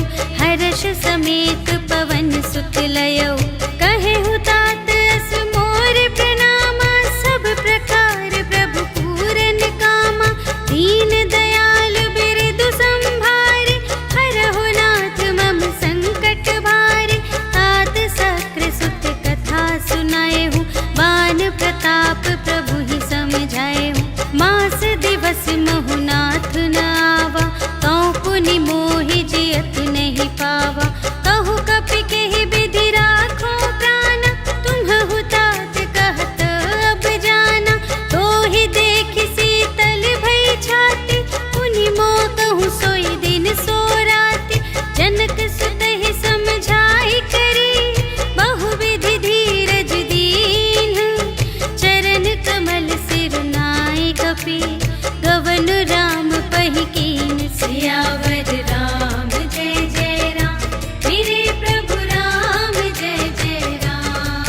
हर्ष समेत पवन सुत लयौ, कहेहु तात अस मोर प्रणामा, सब प्रकार प्रभु पूरन कामा, दीन दयाल बिरदु संभारे, हरहु नाथ मम संकट भारे, तात सक्र सुत कथा सुनाएहु, बान प्रताप प्रभु ही समझाएहु, मास दिवस महु नाथ न आवा, तौ पुनि मोहि जियत नहीं पावा, कहु कपि केहि विधि राखो प्राण, तुम्हहु तात कहत अब जाना, तोहि देखि शीतल भई छाती, पुनि मोह कहूँ सोई दिन सो राति, जनक सुतहि समझाई करी, बहुविधि धीरज दीन्ह, चरण कमल सिर नाय कपि, गवन राम पहि कीन, सियावर राम जय जय राम, मेरे प्रभु राम जय जय राम।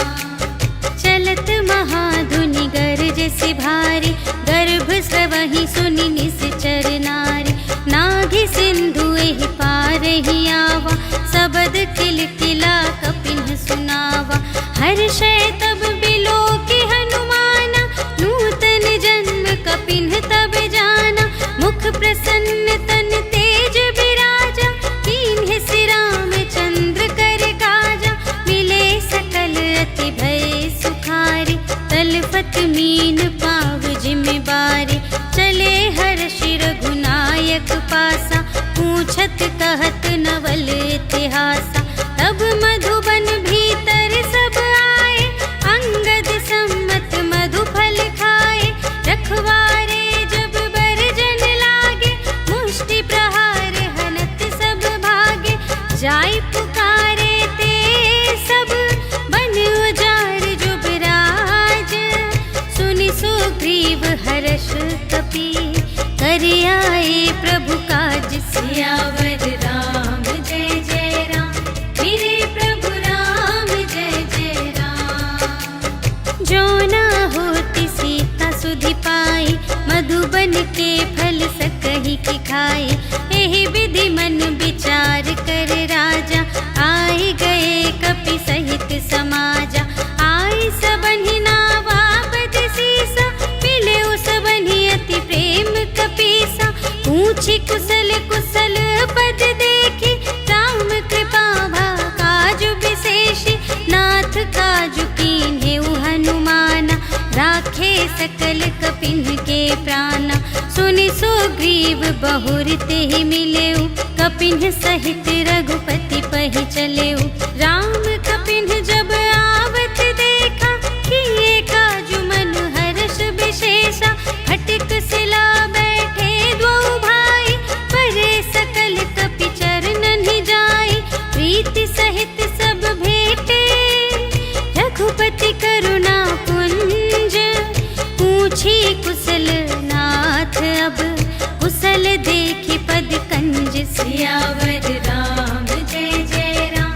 चलत महाधुनि गरज से भारी, गर्भ स्रवहि सुनि निश्चर नारी, नाघि सिंधु एहि पार ही आवा, सबद किलकिला कपिन सुनावा, हर्षै तब बिलोकि हनुमाना, नूतन जन्म कपिन तब जाना, मुख प्रसन्न आए प्रभु काज सियावर राम जय जय राम, मेरे प्रभु राम जय जय राम। जो ना होती सीता सुधि पाई, मधुबन के फल सकहि की खाई। एहि विधि मन विचार कर राजा, आए गए कपि सहित समाजा। आई सबनि नावा पद सीसा, मिले सबनि अति प्रेम कपीसा। पूछी कुशल कुशल पद देखी, राम कृपा भा काजु विशेषी। नाथ काजु कीन्हे हनुमाना, राखे सकल कपिन के प्राणा। सुनि सुग्रीव बहुर तेहि मिलेउ, कपिन सहित रघुपति पहि चलेउ। राम कपिन जब आवत देखा, किए काजु मन हर्ष विशेषा। खटिक सिला बैठे द्वौ भाई, परे सकल कपि चरणन ही जाई। प्रीति सहित सब भेटे, रघुपति करुणा पुंज। पूछी कुशल नाथ अब, कुशल देखी पद कंज। सियावर राम जय जय राम,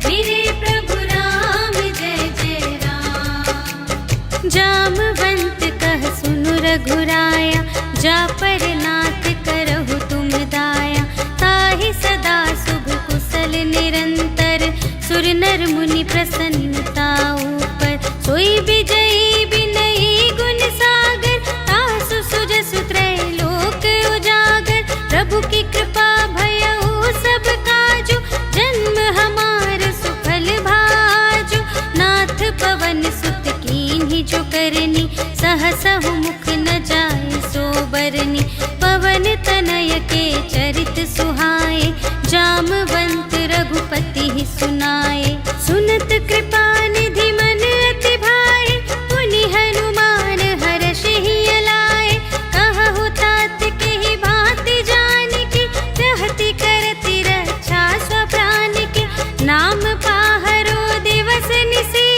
मेरे प्रभु राम जय जय राम। जामवंत कह सुनु रघुराया, जा पर नाथ करहु तुम दाया। ताहि सदा शुभ कुशल निरंतर, सुर नर मुनि प्रसन्नता ऊपर। सोई विजयी विनयी गुण सागर, तासु सुजसु त्रैलोक उजागर। प्रभु की कृपा भयउ सब काजु, जन्म हमार सुफल भाजु। नाथ पवन सुत कीन्ही जो करनी, सहसहु मुख न जाय सो बरनी। पवन तनय के चरित सुहाए, जामवंत रघुपति ही सुनाए। सुनत कृपा निधि मन अति भाए, पुनि हनुमान हर्षहि अलाए। कहु तात केहि भांति जानकी, रहति करति रक्षा स्वप्राण की। नाम पाहरो दिवस निसी,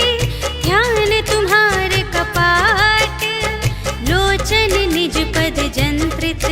ध्यान तुम्हारे कपाट। लोचन निज पद जंत्रित,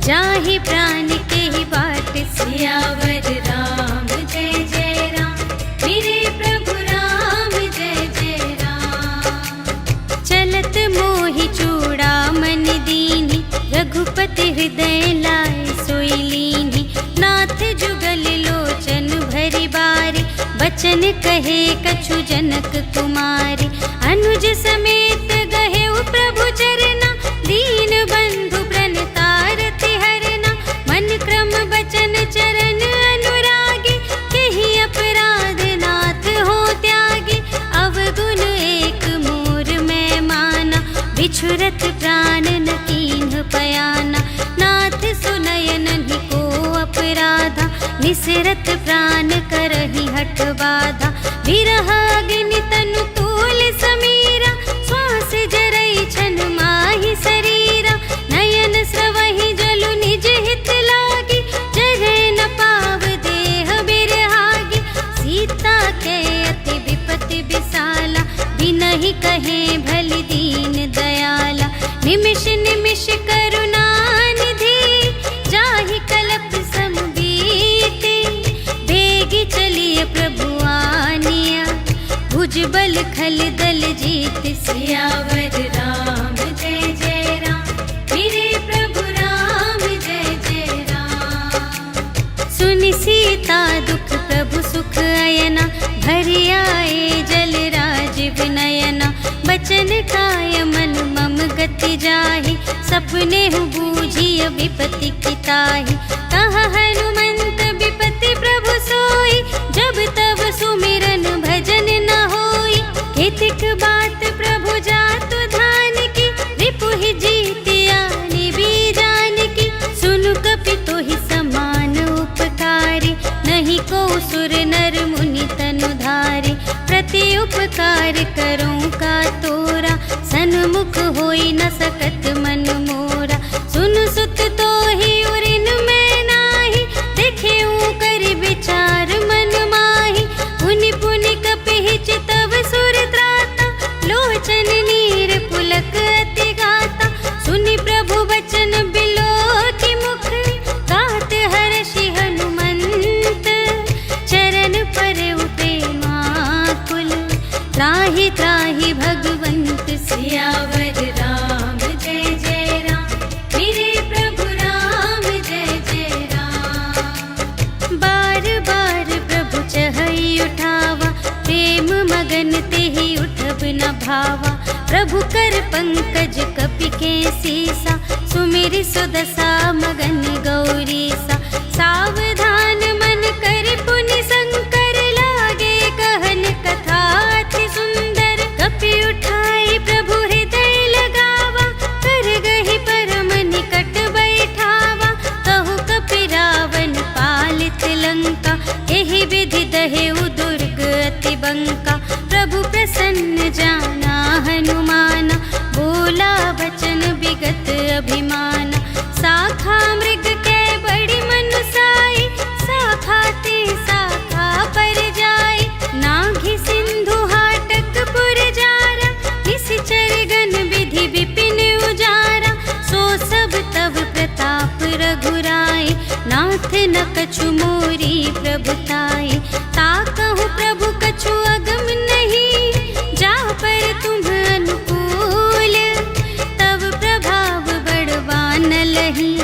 जाहि प्राण के ही बाट। सियावर राम जय जय राम, मेरे प्रभु राम जय जय राम। चलत मोहि चूड़ामन दीन्हि, रघुपति हृदय लाए सोई लीन्हि। नाथ जुगल लोचन भरि बारी, बचन कहे कछु जनक कुमारी। अनुज समेत गहेउ प्रभु चरना, दीन बंधु प्रणतारति हरना। मन क्रम बचन चरण अनुरागी, केहि अपराध नाथ हो त्यागी। अवगुण एक मोर मैं माना, बिछुरत प्राण न कीन्ह पयाना। नाथ सुनयनहि को अपराधा, निसरत प्राण करहि हठ बाधा। विरह अग्नि तनु तूल समीरा, श्वास जरई छन माहि शरीरा। नयन स्रवहि जलु निज हित लागी, जरै न पाव देह बिरहागी। सीता के अति विपति विसाला, बिनहि कहे भलि दीन दयाला। निमिष निमिष करुणा निधि, जाहि कलप सम बीति। बेगी चलिए प्रभु आनिया, भुजबल खल दल जीत। सियावर राम जय जय राम, मेरे प्रभु राम जय जय राम। सुनि सीता दुख प्रभु सुख अयना, भरि आए जल राज विनयना। बचन काय मन मम गति जाहि, सपने हु बूझिय विपति की ताहि। कहा हनुमंत विपति प्रभु सोई, जब तब सुमिरन भजन न होई। केतिक बात प्रभु जातु धान की, रिपुहि जीतिया निबी जान की। सुनु कपि तोहि समान उपकारी, नहीं को सुर नर मुनि तनु धारे। प्रति उपकार करूं का तोरा, सन्मुख होई न सकत मन मोरा। सुन सुत तोहि उरिन मैं नाही, देखेऊ कर विचार मन माही। पुनि पुनि कपिहि चितव सुर त्राता, लोचन नीर पुलक अति गाता। सुनि प्रभु बचन बिलो भावा, प्रभु कर पंकज कपि के सीसा, सुमिरि सुदशा मगन गौरीसा। सावधान मन कर पुनि शंकर, लागे कहन कथा अति सुंदर। कपि उठाई प्रभु हृदय लगावा, कर गहि परम निकट बैठावा। कहु कपि रावण पालित लंका, एहि विधि दहेउ दुर्ग अति बंका। प्रभु प्रसन्न जाना हनुमाना, बोला बचन विगत अभिमाना। शाखा मृग के बड़ी मनुसाई, शाखा ते शाखा पर जाई। नाघि सिंधु हाटक पुर जारा, निशिचर गण विधि विपिन उजारा। सो सब तव प्रताप रघुराई, नाथ न कछु मोरी प्रभुताई। ताकहु प्रभु कछु अगम नहीं, जा पर तुम अनुकूल। तब प्रभाव बड़वान लही,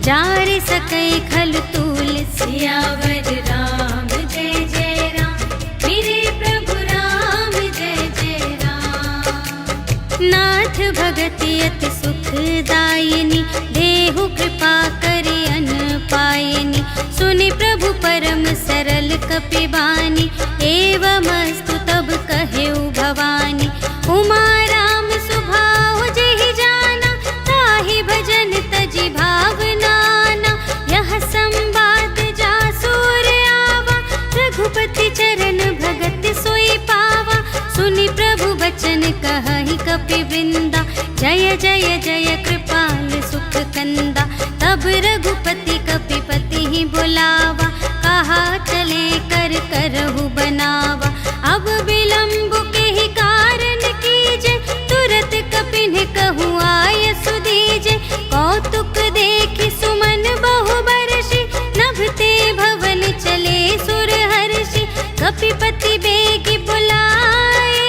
जार सकै खल तूल। सियावर राम जय जय राम, मेरे प्रभु राम जय जय राम। नाथ भगति अति सुखदायिनी, देहु कृपा करि अन पायिनी। सुनि प्रभु परम सरल कपि बानी, एवमस्तु तब कहेउ भवानी। उमा राम सुभाव जेहि जाना, ताहि भजन तजि भावनाना। यह संवाद जासुर आवा, रघुपति चरण भगत सोई पावा। सुनि प्रभु बचन कहहि कपि वृंदा, जय जय जय कृपाल सुख कंदा। तब रघुपति कपिपति ही बुलावा, कहा चले कर करहु बनावा। अब विलंब के ही कारण कीजे, तुरत कपिन कहु आय सुदीजे। कौतुक देखि सुमन बहु बरषि, नभते भवन चले सुर हर्षि। कपिपति बेगी बुलाए,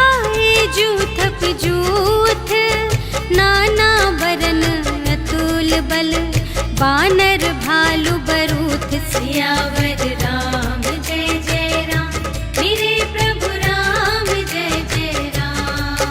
आए जूथ जूथ। नाना बरन अतुल बल, बानर भालु बरूथ। सियावर राम जय जय राम, मेरे प्रभु राम जय जय राम।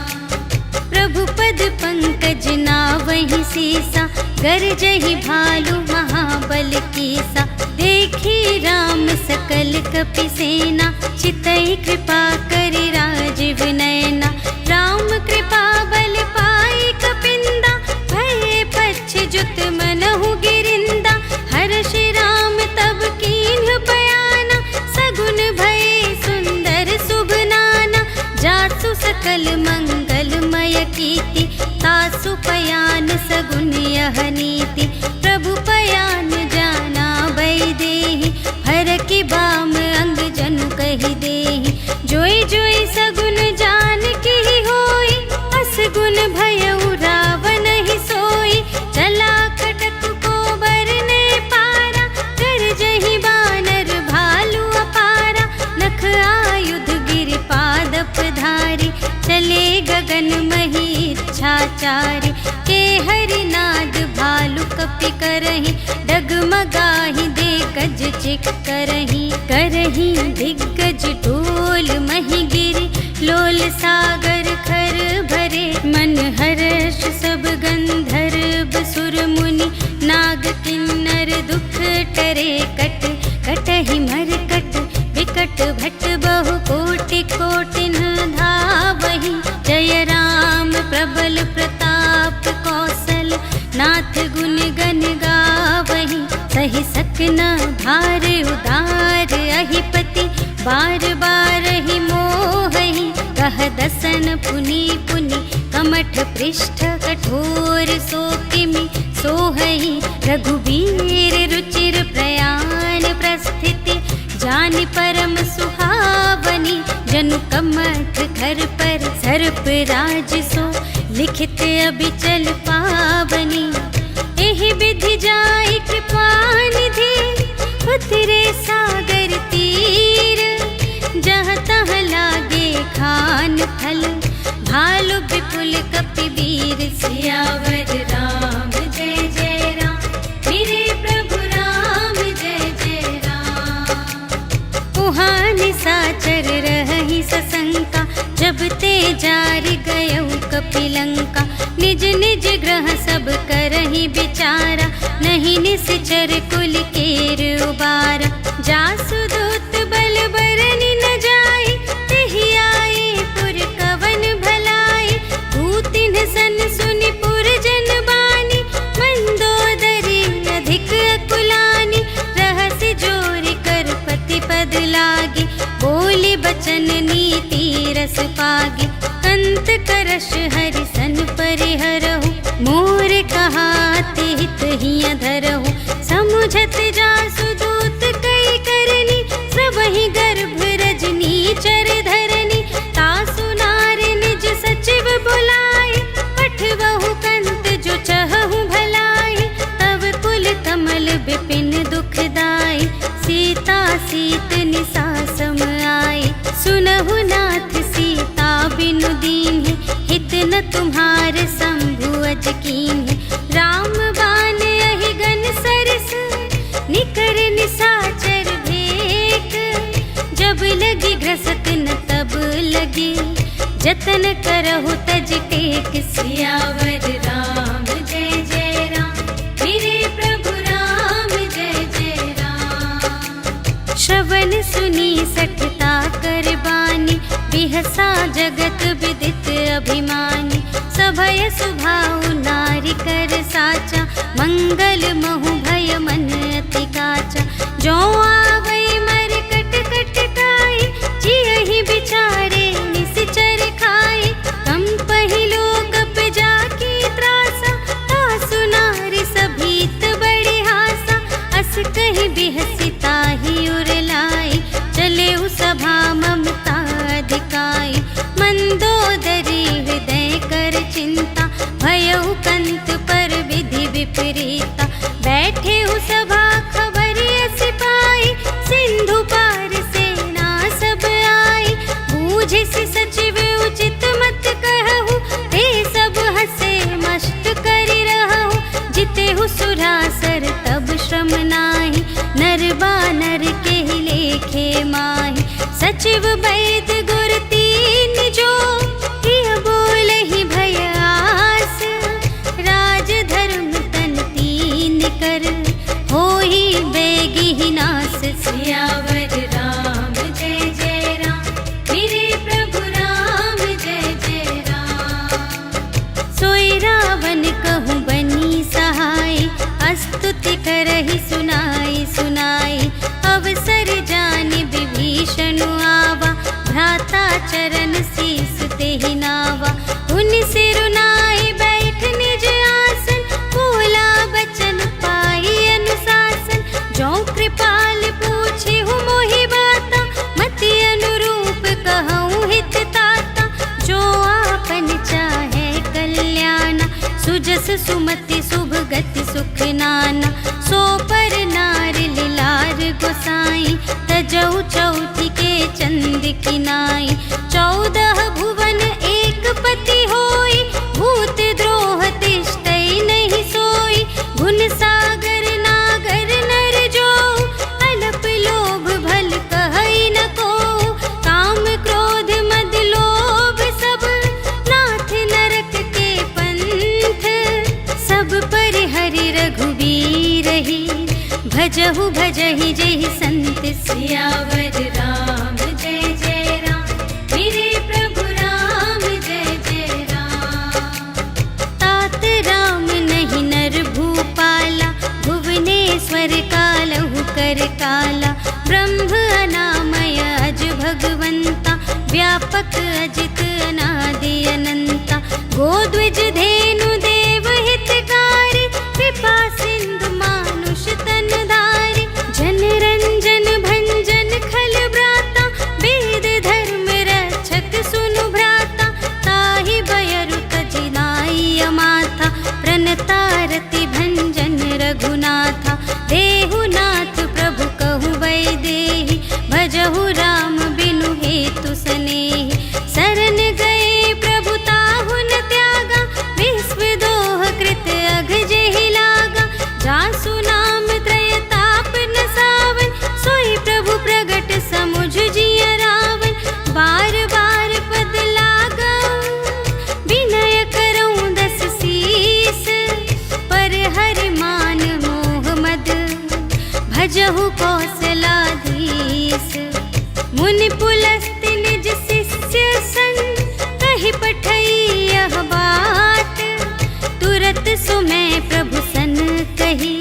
प्रभु पद पंकज नावहि सीसा, गरजहि भालु महाबल कीसा। देखी राम सकल कपि सेना, चितई कृपा करि राजीव नयना। राम कृपा बल पाई कपिंदा, भये पच्छ जुत मनहु गिरिंदा। हर्षि राम तब कीन्ह बयाना, सगुन भये सुंदर शुभ नाना। जासु सकल मंगलमय कीर्ति, तासु पयान सगुन यह नीति। प्रभु पयान जाना बैदेहि, हर की बाम अंग जनु कहि देहि। जोई जोई सगुन जान की होई, असगुन भयउ रावण ही सोई। चला कटक को बरने पारा, गरजहि बानर भालु अपारा। नख आयुध गिरि पादप धारी, चले गगन मही इच्छाचारी। के हरिनाद भालु कपि करहि, डगमगाहि दे गज चिक करहि। करहि दिग्गज ढोल मही गिरि, लोल सागर खर भरे। मन हर्ष सब गंधर्व सुर मुनि, नाग किन्नर दुख टरे। कट कटहि मरकट विकट भट, बहु कोटि कोटिन धावहि। जय राम प्रबल प्रताप कौशल, नाथ गुण गण गावहि। सहि सकना भार उदार अहिपति, बार बार ही मोहहि। कह दसन पुनि पुनि, कमठ पृष्ठ कठोर सो किमि सोहहि। रघुबीर रुचिर प्रयाण प्रस्थिति, जानि परम सुहावनी। जनु कमठ घर पर सर्प राज सो, लिखित अबिचल पावनी। एहि विधि जाई कृपा निधि, उतरे सागर तीर। जहाँ तहाँ लागे खान फल, भालु विपुल कपिवीर। सियावर राम जय जय राम, मेरे प्रभु राम जय जय राम। उहाँ निशाचर रहहि सशंका, जब ते छिपी लंका। निज निज ग्रह सब करहि विचारा, नहीं निश्चर कुल केर उबारा। जासु दूत बल बरनि न जाई, तेहि आए पुर कवन भलाई। भूतिन सन सुनि पुर जन बानी, मंदोदरी अधिक अकुलानी। रहसि जोरि कर पति पद लागी, बोली बचन नीति रस पागी। कंत करश हरि सन परिहरहु, मोर कहाते हित हिय धरहु। समुझत जासु दूत कई करनी, सबहि गर्भ रजनी चर धरनी। तासु नार निज सचिव बुलाए, पठवहु कंत जो चहहु भलाई। तब कुल कमल विपिन दुखदाई, सीता सीत निसा सम आई। सुनहु नाथ सीता बिनु दीन्हि, हित न तुम्हार शंभु अज कीन्हि। राम बान अहिगन सरस, निकर निसाचर भेक। जब लगी ग्रसत न तब लगी, जतन करहु तज टेक। सियावर राम जय जय राम, मेरे प्रभु राम जय जय राम। श्रवण सुनी सठता कर बानी, बिहसा जगत विदित अभिमानी। सभय सुभाउ नारी कर साचा, मंगल महु भय मन अति काचा। जो आवै मर कट कट काई, जियहि बिचारे निश्चर खाई। कम पहिलो कप जाकी त्रासा, तासु नारी सभीत बड़ी हासा। अस कहि बिहसी ताहि उर लाई, चले सभा ममता अधिकाई। मंदोदरी हृदय कर चिंता, भयउ कंत पर विधि विपरीता। बैठे सभा खबर अस पाई, सिंधु पार सेना सब आई। बूझिसि सचिव उचित मत कहु, ते सब हसे मस्त करि रहु। जितेहु सुरासर तब श्रम नाही, नर बानर केहि लेखे माहि। सचिव वैद गुर तीन जो, हिय बोलहि भय आस। राज धर्म तन तीन कर, होहि बेगिहि नास। सियावर राम जय जय राम, मेरे प्रभु राम जय जय राम। सोई रावण कहूँ बनी सहाय, स्तुति करहि सुनाई सुनाई। अवसर जानि विभीषण आवा, भ्राता चरण शीस तेहि नावा। उनि सिरुनाई बैठ निज आसन, बोला बचन पाई अनुशासन। जो कृपाल पूछिहु मोहि बाता, मति अनुरूप कहूँ हित ताता। जो आपन चाहे कल्याणा, सुजस सुमति शुभ गति सुख नाना। सो पर नार लिलार गोसाई, तजौ चौथी के चंद किनाई। 14 भुवन एक पति होई, भूत द्रोह तिष्ठै नहीं सोई। गुण सागर नागर नर जो, अलप लोभ भल कहै न को। काम क्रोध मद लोभ सब, नाथ नरक के पंथ। सब पर हरि रघुवीर ही, भजहु भजहि जेहि संत। सियावर राम जय जय राम, मेरे प्रभु राम जय जय राम। तात राम नहीं नर भूपाला, भुवनेश्वर कालहु कर काला। ब्रह्म अनामय अज भगवंता, व्यापक अजित अनादि अनंता। गोद्विज धेनु देव हितकारी, कृपा सिंधु मानुष तन धारी। जन रंजन भंजन खल ब्राता, वेद धर्म रक्षक सुनु भ्राता। ताहि बयरु तजिनाई अमाथा, प्रणतारति भंजन रघुनाथा। देहु नाथ प्रभु कहु वैदेही, भजहु राम बिनु हेतु सनेही। शरण गए प्रभु ताहु न त्यागा, विश्व दोह कृत अघ जेहि लागा। जासु नाम त्रय ताप न सावन, सोई प्रभु प्रगट समुझ जिय रावण। बार बार पद लागा, विनय भजहु कौशलाधीश। मुनि पुलस्त्य निज शिष्य संग कहि पठई यह बात। तुरत सुमय प्रभु सन कही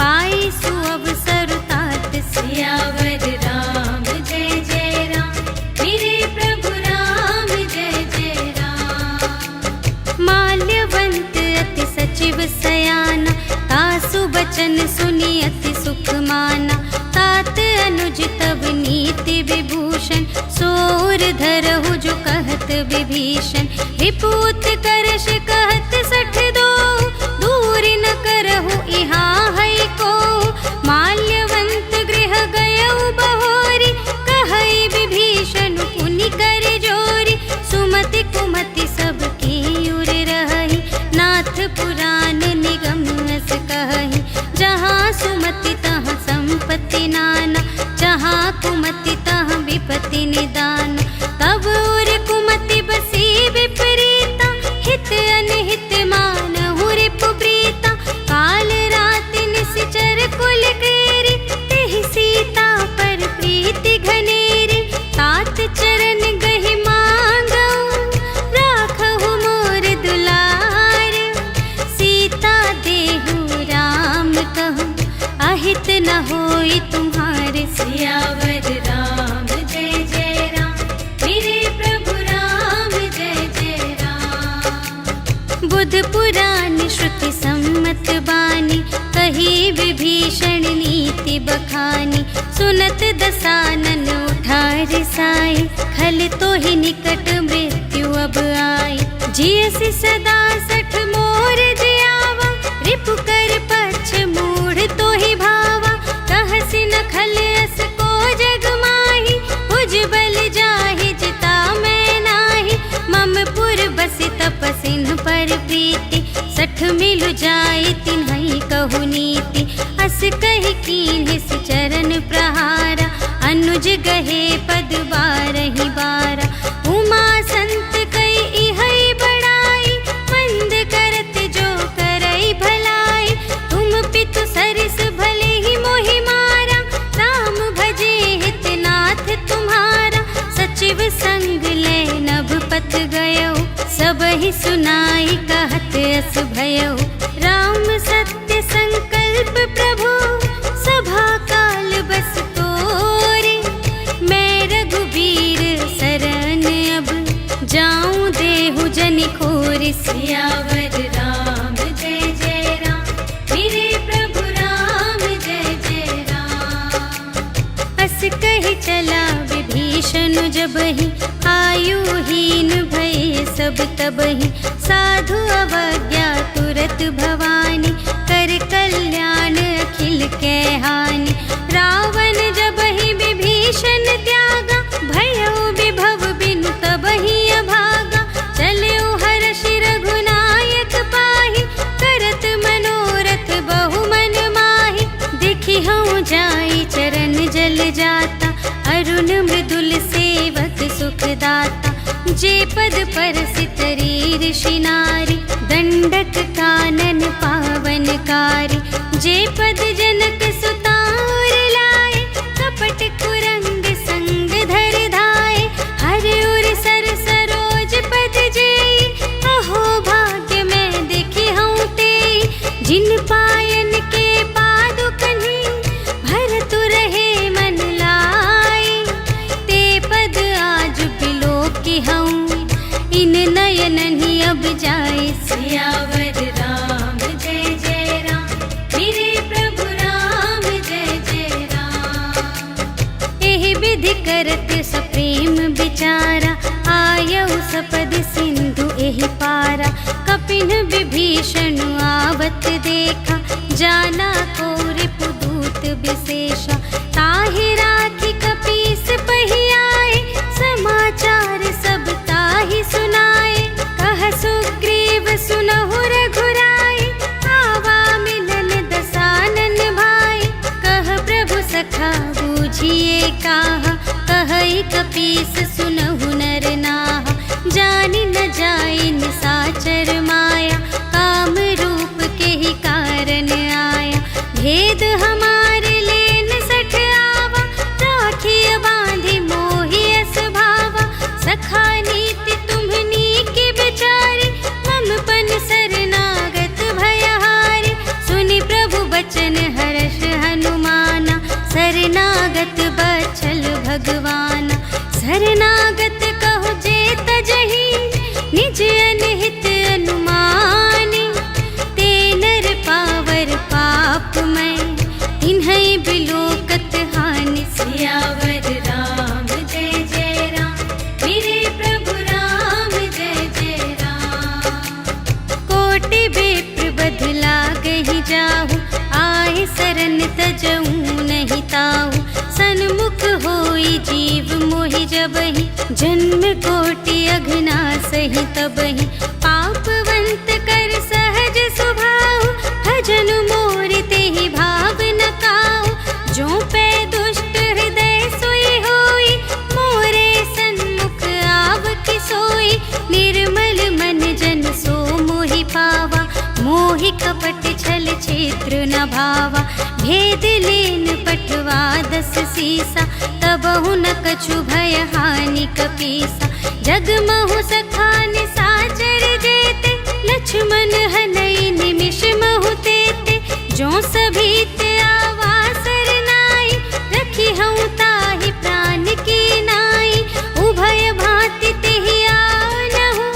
पाई सुअवसर तात। सियावर राम जय जय राम, मेरे प्रभु राम जय जय राम। माल्यवंत अति सचिव सयाना, तासु बचन सुनि अति सुख माना। तात अनुज तब नीति विभूषण, सोर धरहु जो कहत विभीषण। रिपुत करश कहत सठ दो, दूर न करहु इहाँ है को। माल्यवंत गृह गयउ बहोरी, कहई विभीषण पुनि कर जोरी। सुमति कुमति सबके उर रही, नाथ पुराण निगम अस कहई। जहाँ सुमति तहाँ संपत्ति नाना, जहाँ कुमति तहाँ विपत्ति निदान। तब उर कुमति बसी विपरीता, हित अनहित मानहु रिपु प्रीता। काल रात निशिचर कुल केरी, तेहि सीता पर प्रीति घनेरी। तात चरण गहि मांगऊ, राखहु मोर दुलार। सीता देहु राम कहूँ, अहित न होई तुम्हारे। सियावर राम जय जय राम, मेरे प्रभु राम जय जय राम। बुध पुराण श्रुति सम्मत बानी, कही विभीषण नीति बखानी। सुनत दसानन उठा रिसाई, खल तो ही निकट मृत्यु अब आई। जियसि सदा सठ मोर जियावा, रिपु कर पक्ष मूढ़ तो ही भावा। कहसि न खल अस को जग माही, भुज बल जाहि जिता मैं नाही। मम पुर बसि तपसिन पर प्रीति, सठ मिलु जाई तिन्हई कहु नीति। अस कहि कीन्हिस चरण प्रहारा, अनुज गहे पद बारहि बारा। उमा संत कई इहै बड़ाई, मंद करत जो करई भलाई। तुम पितु सरिस भले ही मोहि मारा, राम भजे हित नाथ तुम्हारा। सचिव संग ले नभ पथ गयो, सबहि सुनाई कहत अस भयो। राम सत्य संकल्प प्रभु, सभा काल बस तोरे। मैं रघुबीर शरण अब, जाऊं देहु जनि खोरि। सियावर राम जय जय राम, मेरे प्रभु राम जय जय राम। अस कहि चला विभीषण जबहि, आयुहीन भये सब तबहि। साधु अवज्ञा तुरत भवानी, कर कल्याण अखिल कै हानि। रावण जबहि विभीषण त्यागा, भयउ विभव बिनु तबहि अभागा। चलऊ हर्षि रघुनायक पाहि, करत मनोरथ बहु मन माहि। देखि हऊँ जाई चरण जल जाता, अरुण मृदुल सेवक सुखदाता। जे पद परसित ऋषि नारी, दंडक कानन पावनकारी। जे पद जनक सुता उर लाए, कपट कुरंग संग धर धाए। हर उर सर सरोज पद जेई, अहो भाग्य मैं देखी हूँ तेई। जिन पायन के पादुकन्हि, भरतु रहे मन लाई। ते पद आज बिलोकी हूँ, इन नयनहि अब जाए। सियावर राम जय जय राम, मेरे प्रभु राम जय जय राम। एहि विधि करत सप्रेम विचारा, आयउ सपद सिंधु एहि पारा। कपिन विभीषण आवत देखा, जाना को रिपुदूत विशेषा। ताहि राखी कपीस पहि आए, समाचार सब ताहि सुनाए। कह सुग्रीव सुनहु रघुराई, आवा मिलन दसानन भाई। कह प्रभु सखा बूझिए काहा, कहई कपीस सुनहु नर नाहा। जानि न जाई निसाचर माया, काम रूप के ही कारण आया। भेद हमारे ले जन्म कोटि अघना सही तबहि पापवंत कर सहज स्वभाव भजन मोर तेहि भाव न काऊ जो पै दुष्ट हृदय सोई होई मोरे सन्मुख आव कि सोई निर्मल मन जन सो मोहि पावा मोहि कपट छल क्षेत्र न भावा भेद लेन पठवा 10 सीसा तबहु न कछु भय हानि कपीसा जगमहु सखा निसाचर जेते लक्ष्मण हनई निमिष महु तेते जो सभीत आवासर नाई रखी हूँ ताहि प्राण की नाई उभय भांति तेहि आनहु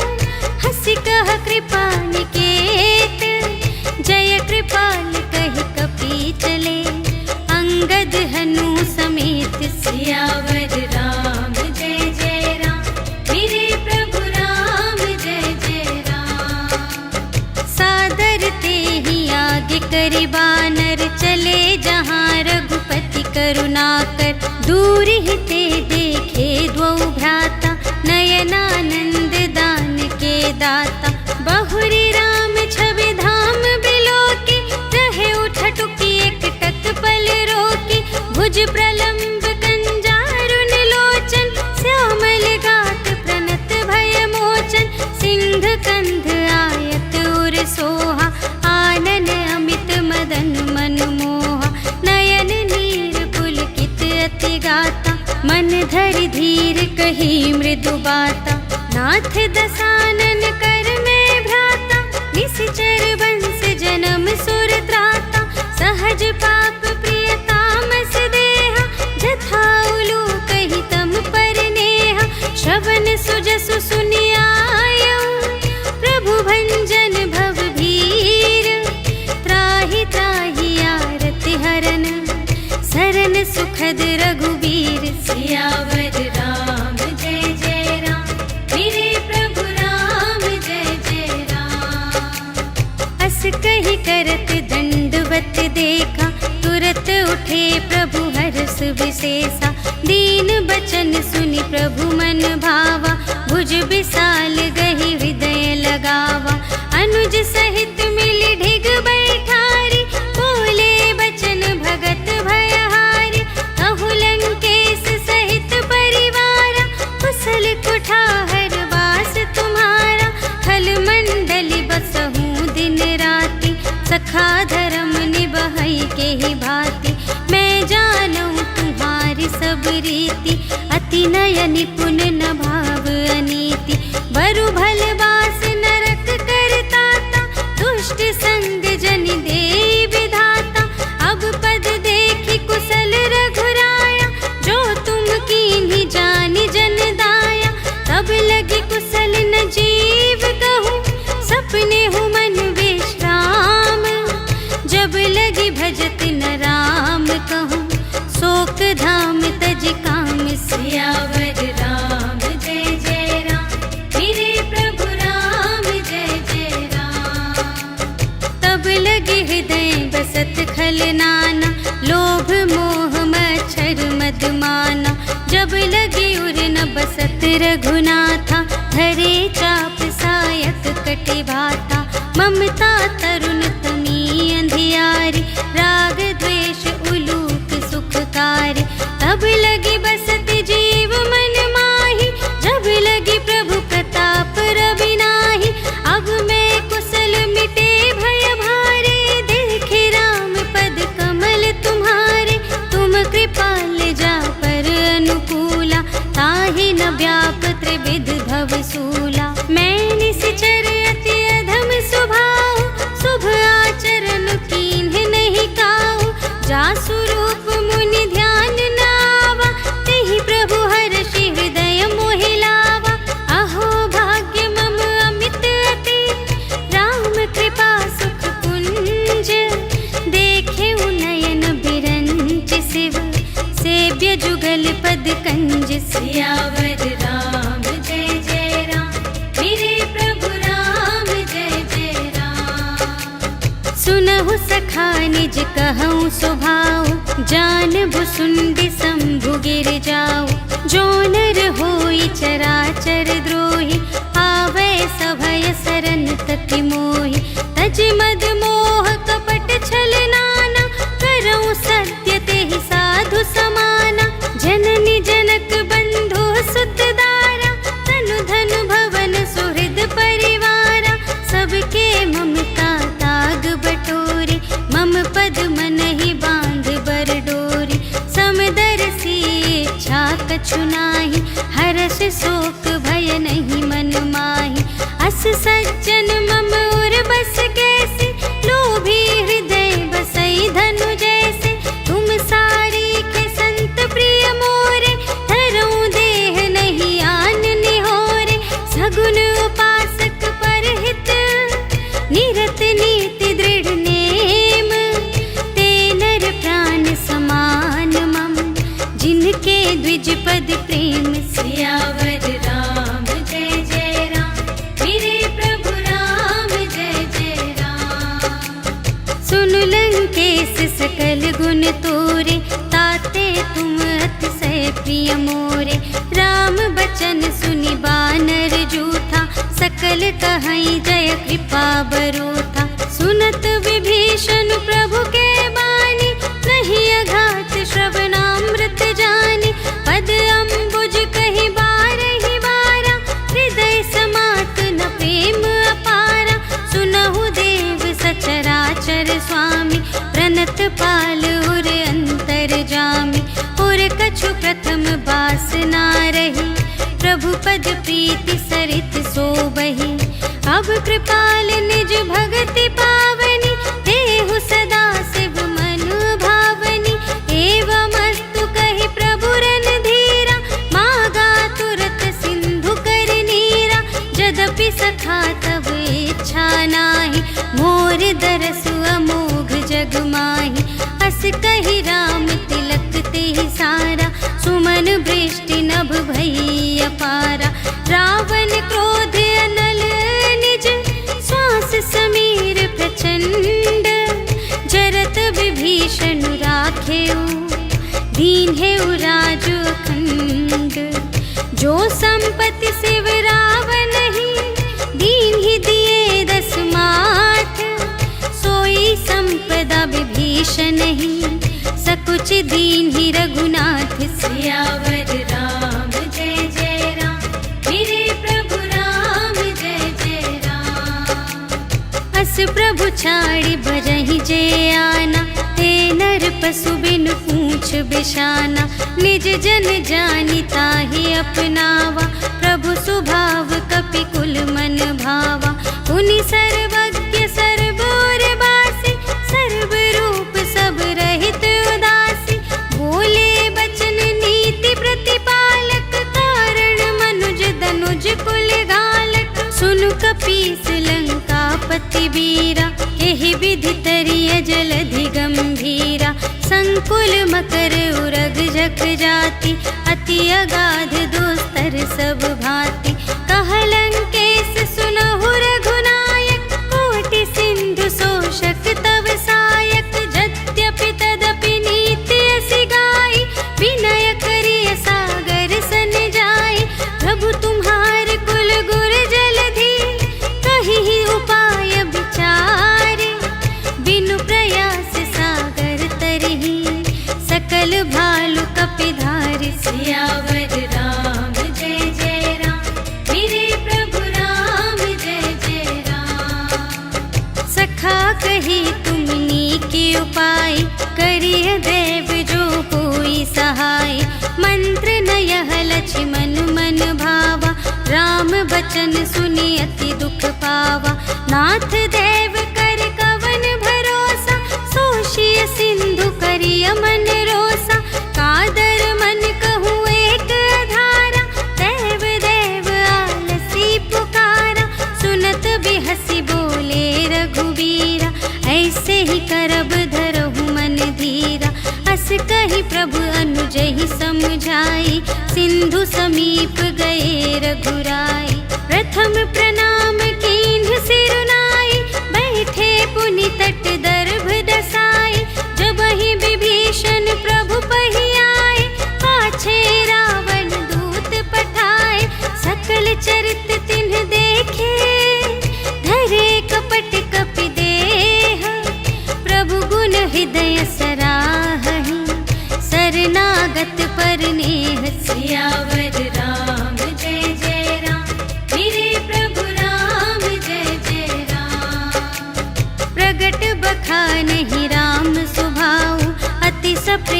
हंसी कह कृपा निकेत जय कृपाल कहि कपी चले अंगद हनु समेत सियावर राम जय जय राम मेरे प्रभु राम जय जय राम सादर तेहि आगे करि बानर चले जहाँ रघुपति करुणाकर दूर ही ते देखे द्वौ भ्राता नयनानंद दान के दाता बहुरी राम छवि धाम बिलोकी रहे उठटुकी एकटक पल रोकी भुज प्रलंब कंजारुन लोचन श्यामल गात प्रणत भय मोचन सिंह कंध आयत उर सोहा आनन अमित मदन मनमोहा नयन नीर पुलकित अति गाता मन धरि धीर कही मृदु बाता नाथ दसानन कर में भ्राता निश्चर वंश जन्म सुर त्राता सहज पाप प्रिय तामस देहा जथा उलू कही तम पर नेहा श्रवण सुजसु सुनियायऊ प्रभु भंजन भव भीर त्राहि त्राहि आरति हरन सरन सुखद रघुवीर सियावर राम जय जय राम मेरे प्रभु राम जय जय राम अस कही करत दंडवत देखा तुरत उठे प्रभु हर्ष विशेषा दीन बचन सुनि प्रभु मन भावा भुज विशाल गहि हृदय लगावा अनुज सहित मिली ढिग बैठारी बोले बचन भगत भयहारी कहु लंकेश सहित परिवारा कुशल कुठार वास तुम्हारा खल मंडली बसहूँ दिन राति सखा धर्म निबहई के ही भांति मैं जानूं तुम्हारी सब रीति अति नय निपुण न भाव अनीति बरु भल बास नरक करताता दुष्ट संग जन दे विधाता अब पद देखी कुशल रघुराया जो तुम कीन्ही जानि जन दाया तब लगी कुशल न जीव कहूँ सपने हूँ मन विश्राम जब लगी भजत न राम कहूँ शोक धाम तज काम सियावर राम जय जय राम मेरे प्रभु राम जय जय राम तब लगे हृदय बसत खल नाना लोभ मोह मच्छर मदमाना जब लगे उर न बसत रघुनाथा धरे चाप सायक कटे भाता ममता तरुण तमी अंधियारी राग द्वेष उलूक सुखकारी तब लगी बसत जीव मन माही जब लगी प्रभु प्रताप रवि नाही अब मैं कुशल मिटे भय भारे देखे राम पद कमल तुम्हारे तुम कृपाल जा पर अनुकूला ताहि न व्याप त्रिविध भव सूला मैं निश्चर अति अधम स्वभाव शुभ आचरण कीन्ह नहीं काऊ जा स्वरूप मुनि ध्यान नावा तेहि प्रभु हर्षि हृदय मोहि लावा अहो भाग्य मम अमित अति राम कृपा सुख कुंज देखे नयन बिरंच शिव सेव्य जुगल पद कंज सियावर राम जय जय राम मेरे प्रभु राम जय जय राम सुनहु सखा निज कहूँ स्वभाव जान भुसुंडी शंभु गिर जाओ जो नर हो होई चराचर द्रोही, आवे सभय सरन तकी मोहि। तज मद मोह कपट छल नाना, करऊँ सत्य तेहि साधु समाना। जननी जनक बंधु सुत दारा, तनु धन भवन सुहृद परिवारा। सबके ममता ताग बटोरी, मम पद मन ही बांध बर डोरी। समदर्शी इच्छा कछु नाही, हर्ष शोक भय नहीं मन माही। अस सज्जन मम उर बस कैसे, लोभी हृदय बसई धनु जैसे। तुम सारी के संत प्रिय मोरे, धरऊँ देह नहीं आन निहोरे। सगुन उपासक परहित, निरत नीति दृढ़ नेम। ते नर प्राण समान मम, जिनके द्विज पद प्रेम। सियावर राम जय जय राम, मेरे प्रभु राम जय जय राम। सुन लंकेश सकल गुण तोरे, ताते तुम अतिशय प्रिय मोरे। राम बचन सुनि बानर जूठा, सकल कहई जय कृपा बरूथा। सुनत विभीषण प्रभु के बानी, नहीं अघात श्रवणामृत जानी। पद अम्बुज कहि बारहि बारा, हृदय समात न प्रेम अपारा। सुनहु देव सचराचर स्वामी, प्रणत पाल उर अंतर जामी। उर कछु प्रथम बास ना रही, प्रभु पद प्रीति सरित सोबही। अब कृपाल निज भगति पावनी, देहु सदा शिव मन भावनी। एवं अस्तु कहि प्रभु रणधीरा, मागा तुरत सिंधु कर नीरा। यद्यपि सखा तब इच्छा नाही, मोर दरसु अमोघ जग माही। अस कहि राम तिलक तेहि सारा, सुमन वृष्टि नभ भई अपारा। रावण क्रोध अनल निज, श्वास समीर प्रचंड। जरत विभीषण राखेउ, दीन्हेउ राजु अखंड। जो संपत्ति शिव रावण ही, दीन्हि दिए दस माठ। सोई संपदा विभीषण ही, सकुच दीन्हि रघुनाथ। सियावर राम जय जय राम, मेरे प्रभु राम जय जय राम। अस प्रभु छाड़ि भजहि जे आना, ते नर पशु बिनु पूछ बिशाना। निज जन जानि ताहि अपनावा, प्रभु सुभाव कपि कुल मन भावा। पुनि सर्वज्ञ सर्वोर बासी, सर्व रूप सब रहित उदासी। बोले बचन नीति प्रतिपालक, कारण मनुज दनुज कुल घालक। सुनु कपीस लंकापति वीरा, एहि विधि तरिय जलधि गंभीरा। संकुल मकर उरग जख जाति, अति अगाध दोस्तर सब भांति। कह लंकेश सुनहु रघुनायक, कोटि सिंधु शोषक तव सायक। यद्यपि तदपि नीति असि गाई, विनय करिय सागर सन जाई। प्रभु तुम्हार कुल गुर जलधि, कहि उपाय विचारे। बिनु प्रयास सागर तरहि, सकल भालु कपिधारि। सियावर राम जय जय राम, मेरे प्रभु राम जय जय राम। सखा कही तुमनी के उपाय, करिय देव जो होई सहाय। मंत्र न यह लक्ष्मण मन भावा, राम बचन सुनि अति दुख पावा। नाथ देव कर कवन भरोसा, सोषिय सिंधु करिय मन रोसा। कादर मन कहूँ एक आधारा, देव देव आलसी पुकारा। सुनत बिहसी बोले रघुबीरा, ऐसे ही करब धरहु मन धीरा। अस कहि प्रभु अनुजहि समझाई, सिंधु समीप गए रघुराई। प्रथम प्रणाम कीन्ह सिरुनाई, बैठे पुनि तट दर्भ दसाई। जबहि विभीषण प्रभु पहियाए, पाछे रावण दूत पठाए।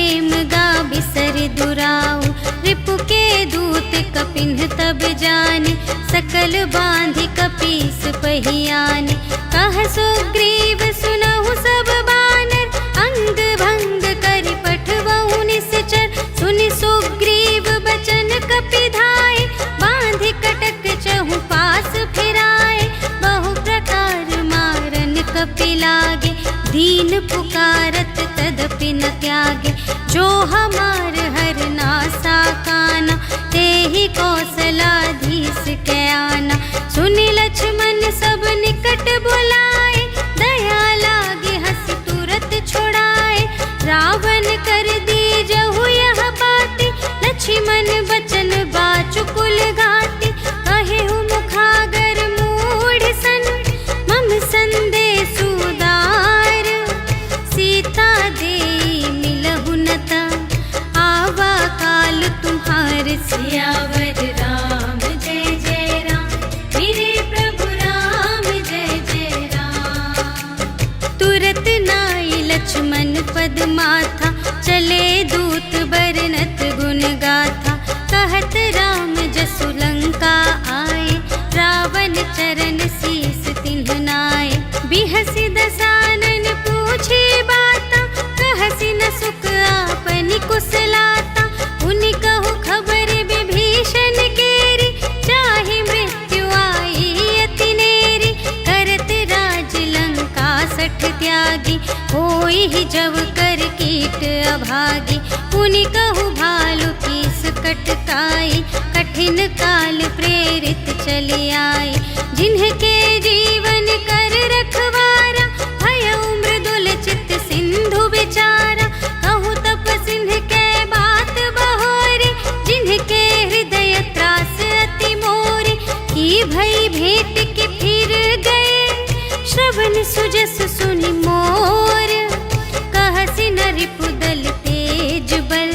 प्रेम गा बिसर दुराऊ। रिपु के दूत कपिन्ह तब जाने, सकल बांधि कपीस पहियाने। कह सुग्रीव सुनहु सब बानर, अंग भंग करि पठवहु निश्चर। सुनि सुग्रीव बचन कपि धाय, बांधि कटक चहु पास फिराए। बहु प्रकार मारन कपि लागे, दीन पुकारत तदपि न त्यागे। जो हमार हर नासा काना, तेहि कौशलाधीश के आना। सुनि लक्ष्मण सब निकट बुलाए, दया लागे हंस तुरत छुड़ाए। रावण कर दीजहु यह बाती, लक्ष्मण बचन बाचुकुल घाटी। कहेहु मुखागर मूढ़ सन, मम संदेश उदार। सीता देई मिलहु न ता, आवा काल तुम्हार। सियावर राम जय जय राम, मेरे प्रभु राम जय जय राम। तुरत नाई लक्ष्मण पद माथा, चले दूत बरनत गुण गाथा। कहत राम जसु लंका आए, रावण चरण शीस तिन्ह नाए। बिहसि दसानन पूछे बाता, कहसि न सुख आपनि कुशलाता। उनि कहु खबर विभीषण केरी, चाहे मृत्यु आई अति नेरी। करत राज लंका सठ त्यागी, होई जब कर कीट अभागी। उनि कहु भालु कीस कटकाई, कठिन काल प्रेरित चली आई। जिन्हके जीवन कर रखवारा, भयउ मृदुल चित सिंधु विचारा। कहु तप सिंध के बात बहोरी, जिन्हके हृदय त्रास अति मोरी। की भई भेंट के फिर गए, श्रवण सुजस सुनि मोर। कहसि न रिपुदल तेज बल,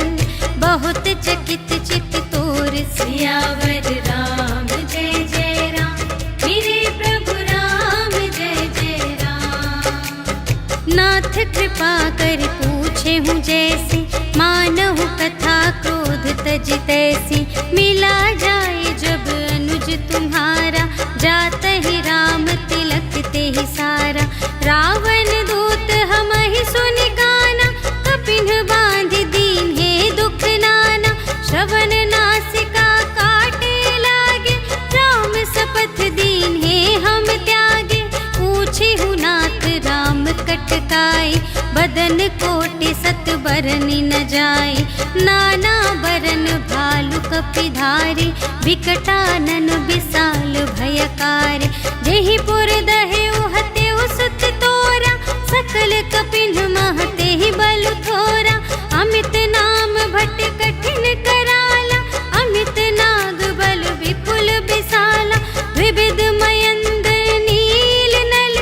बहुत चकित चित तोर। सियावर राम जय जय राम, मेरे प्रभु राम जय जय राम। नाथ कृपा कर पूछे हूँ जैसे, मानहु कथा क्रोध तज तैसी। मिला जाए जब अनुज तुम्हारा, जात ही राम तिलक ते ही सारा। रावण दूत हमहि सुनि गाना, कपिन्ह बांधि दीन्हे दुख नाना। श्रवण नासिका काटे लागे, राम शपथ दीन्हे हम त्यागे। पूछे हु नाथ राम कटकाई, बदन कोटि सत बरनि न जाई। नाना बरन भालु कपि धारी, विकटानन विशाल भयकारी। जेहि पुर दहेउ हतेउ सुत तोरा, सकल कपिन्ह महते ही बल थोरा। अमित नाम भट कठिन कराला, अमित नाग बल विपुल विशाला। विविध मयंद नील नल,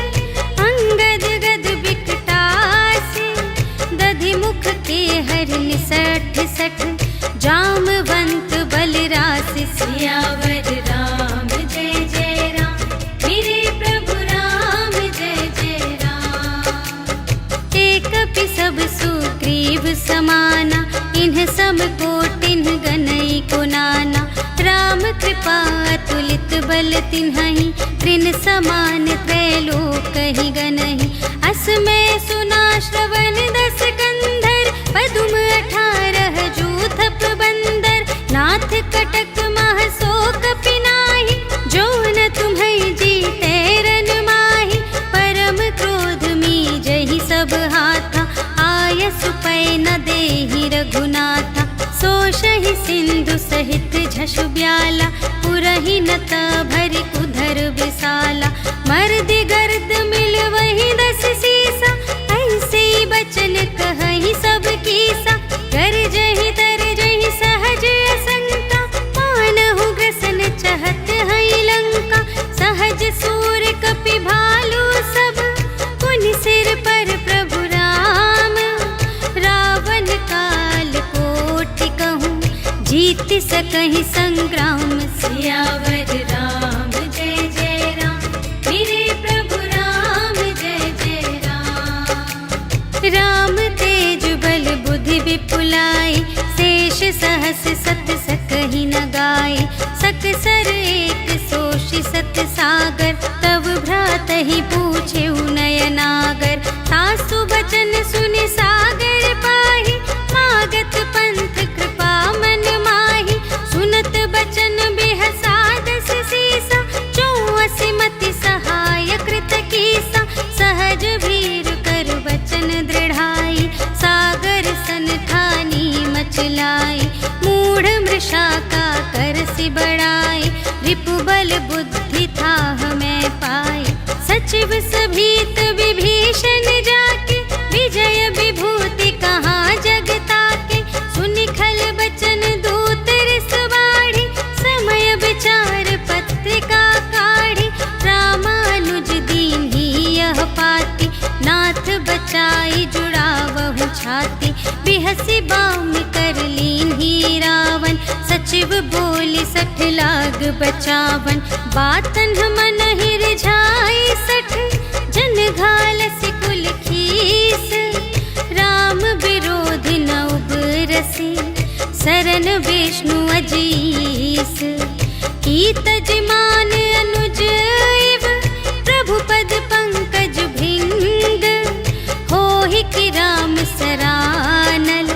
अंगद गद विकटासी। दधि मुख के हरिनि सठ सठ, जामवंत बलरासी। सियावर राम जय जय राम, मेरे प्रभु राम जय जय राम। एक कपि सब सुग्रीव समाना, इन्ह सम कोटिन्ह गनई को नाना। राम कृपा अतुलित बल तिन्हहि, त्रिन समान त्रैलोक ही गनहि। असमय सुना श्रवण दस कंधर, पदुम 18 जूथप बंदर। नाथ कटक मह शोक पिनाहि, जो न तुम्हें जीते रन माहि। परम क्रोध मीजहि सब हाथा, आयसु पै न देहि रघुनाथा। सोषहि सिंधु सहित झषु ब्याला, पुरहि न भरि कुधर विशाला। मर्दि गर्द मिल वही 10 सीसा, ऐसे बचन कहहि सब कीसा। गरजहि तरजहि सहज असंका, मानहु ग्रसन चहत हई लंका। सहज सूर कपि भालु सब, पुनि सिर पर प्रभु राम। रावण काल कोटि कहूँ, जीत सकहि संग्राम। सियावर राम जय जय राम, मेरे प्रभु राम जय जय राम। राम तेज बल बुद्धि विपुलाई, शेष सहस सत सकहि न गाय। सकसर एक सोषि सत सागर, तव भ्रातहि पूछे नयनागर। सासु बचन सुनि सागर पाहि, मागत पंथ कृपा मन माहि। सुनत बचन बेहसादस सीसा, चौअसि मति सहाय कृत कीसा। सहज भीर कर बचन दृढ़ाई, सागर सन ठानी मचलाई। मूढ़ मृषा का करसि बढ़ाई, रिपुबल बुद्धि थाह मैं पाई। सचिव सभीत विभीषण जाके, विजय विभूति कहाँ जग ताके। सुनि खल बचन दूत रिस बाढ़ी, समय विचार पत्रिका काढ़ी। रामानुज दीन्ही यह पाती, नाथ बचाई जुड़ावहु छाती। बिहसि बाम कर लीन्ही रावण, सचिव बोली सठ लाग बचावन। बातन मन ही रिझाई सठ, जन घालसि कुल खीस। राम विरोधि न उबरसि, सरन विष्णु अजीस। की तजमान अनुज इव, प्रभु पद पंकज भृंग। होहि कि राम सरानल,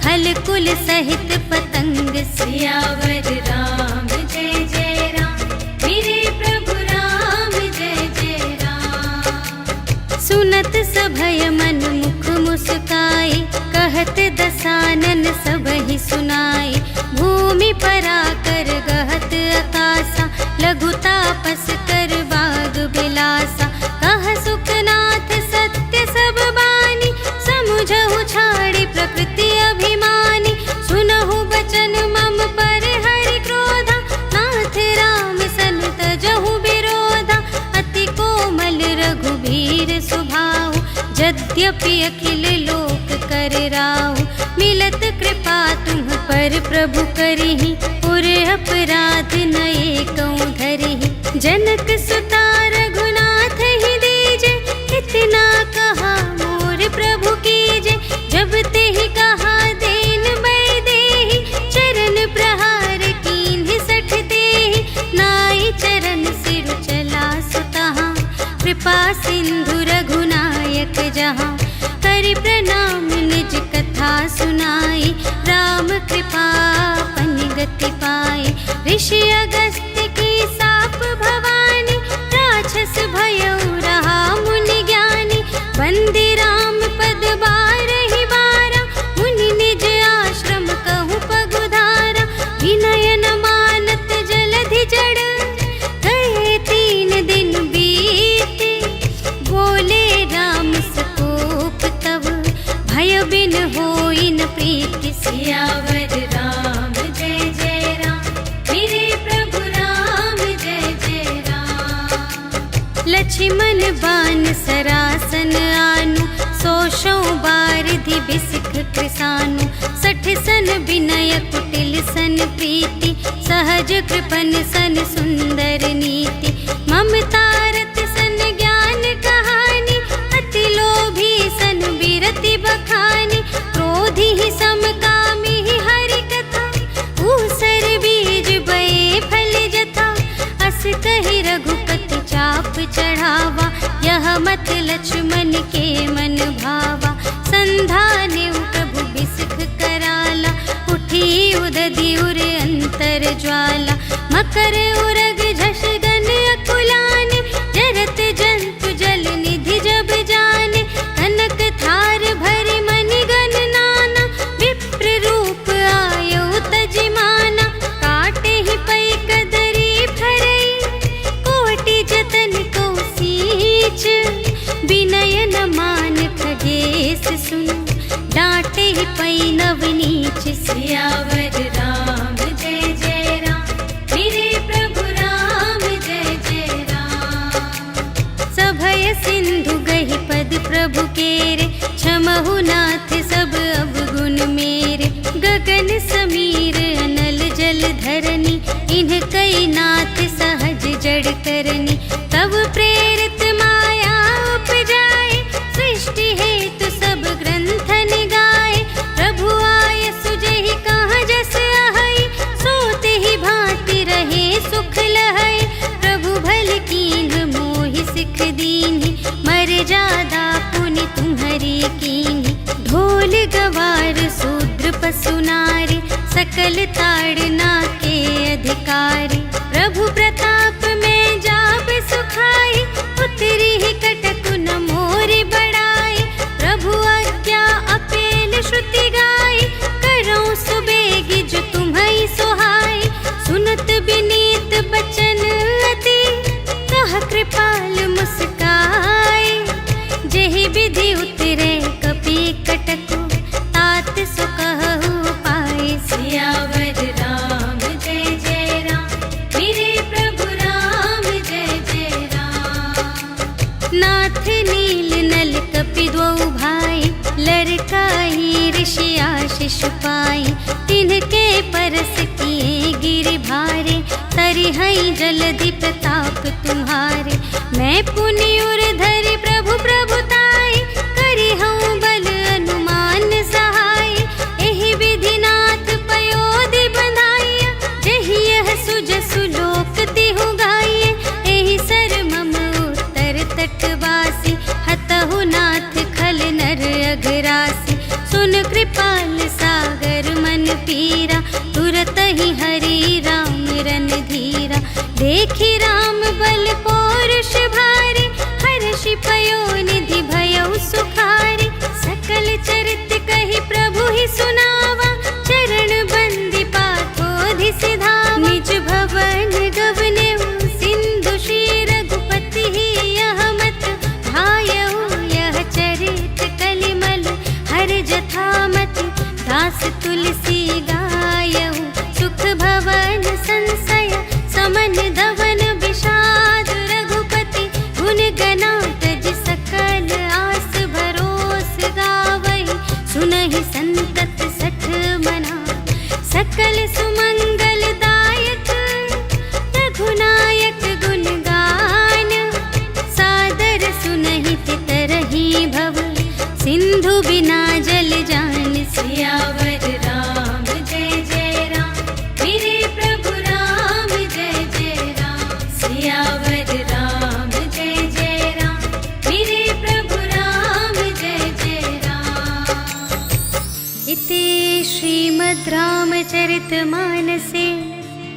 खल कुल सहित पतंग। सियावर राम जय जय राम, मेरे प्रभु राम जय जय राम। सुनत सभय मन मुख मुस्काई, कहत दसानन सबहि सुनाई। भूमि पराकर गहत आकासा, लघु तापस कर बाग बिलासा। कह सुखनाथ सत्य सब बानी, समुझहु छाड़ी प्रकृति अभिमानी। सुनहु बचन मम पर हरि क्रोधा, नाथ राम सन तजहु विरोधा। अति कोमल रघुबीर सुभाऊ, यद्यपि अखिल लोक कर राऊ। मिलत कृपा तुम पर प्रभु करिहि, पुर अपराध न एकौ धरिहि। जनक सुता रघुनाथ ही दीजे, इतना कहा मोर प्रभु कीजे। जब तेहि कहा देन बै देहि, चरण प्रहार कीन्हि सठ देहि। नाई चरण सिरु चला सुतहाँ, कृपा सिंधु रघुनायक जहाँ। करि प्रणाम निज कथा सुनाई, राम कृपा पनि गति पाई। ऋषि अगस्त्य की साप भवानी, राक्षस भयउ रहा मुनि ज्ञानी। बंदी राम पद बारहि बारा, मुनि निज आश्रम कहु पगुधारा। विनय न मानत जलधि जड़, गए 3 दिन बीते। बोले राम सकोप तब, भय बिन होई न प्रीति। सियावर राम जय जय राम, मेरे प्रभु राम जय जय राम। लक्ष्मण बान सरासन आनु, सोषों बारिधि बिसिख कृसानु। सठ सन विनय कुटिल सन प्रीति, सहज कृपन सन सुंदर नीति। ममता रत सन ज्ञान कहानी, अति लोभी सन बिरति बखानी। क्रोधी ही समकामी ही हरि कथा, ऊसर बीज बए फल जथा। अस कहि रघुपति चाप चढ़ावा, यह मत लक्ष्मण के मन भावा। संधाने प्रभु बिसिख कराला, उठी उदधि उर अंतर ज्वाला। मकर उरग झष गन अकुलाने, जरत जंतु जल निधि जब जाने। कनक थार भरि मनि गण नाना, विप्र रूप आयो तजिमाना। काटे ही पै कदरी फरई, कोटि जतन को सींच। विनय न मान खगेश सुन, डांटे ही पै नव नीच। सियावर राम जय जय राम, मेरे प्रभु राम जय जय राम। सभय सिंधु गहि पद प्रभु केरे, क्षमहु नाथ सब अवगुण मेरे। गगन समीर अनल जल धरनी, इन्ह कई नाथ सहज जड़ करनी। तब प्रेरित माया उपजाए, सृष्टि हेतु सब ग्रंथन गाए। प्रभु सकल ताड़ना के अधिकारी। प्रभु प्रताप में जाब सुखाई, उतरी ही कटक न मोरी बढ़ाई। प्रभु आज्ञा अपेल श्रुति गाई, करऊं सुबेगी जो तुम्हारी सोहाई। सुनत विनीत बचन अति, कह कृपाल मुस्काई। जेहि विधि उतरे कपि कटकु, तात सो कहु पाई। सियावर राम जय जय राम, मेरे प्रभु राम जय जय राम। नाथ नील नल कपि द्वौ भाई, लरकाई ऋषि आशीष पाई। तिनके परस किए गिरि भारे, तरिहई जलधि प्रताप तुम्हारे। मैं पुनि उर धरि प्रभु प्रभुताई, करिहऊँ बल अनुमान सहाय। एहि विधि नाथ पयोधि बंधाइया, जेहि यह सुजसु लोक तिहु गाइए। एहि सर मम उत्तर तटवासी, हतहु नाथ खल नर अघरासी। सुन कृपाल सागर मन पीरा, तुरत ही हरि राम रन धीरा। देखि राम बल पौरुष भारी, हर्षि पयोनिधि भयउ सुखारी। सकल चरित कहि प्रभु ही सुनावा, चरण बंदी पाथोधि सिधावा। निज भवन गवनेउ सिंधु श्री रघुपति ही, यह मत भायउ यह चरित कलिमल हर जथामति। दास तुलसी गायउ, सुख भवन संशय समन धवन विषाद। रघुपति गुण गना तज सकल आस भरोस गावई। सुनहि संतत सठ मना, सकल सुमंगल दायक। रघुनायक गुण गान, सादर सुनहि तितरहि भव। सिंधु बिना जल जान, सियावर राम जय जय राम, मेरे प्रभु राम जय जय राम। सियावर राम जय जय राम, मेरे प्रभु राम जय जय राम। इति श्रीमद् रामचरितमानसे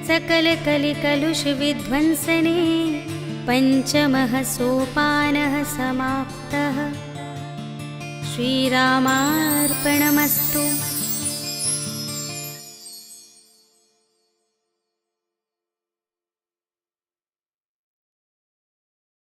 सकल कलि कलुष विध्वंसने, पंचमः सोपानः समाप्तः। श्रीरामार्पणमस्तु।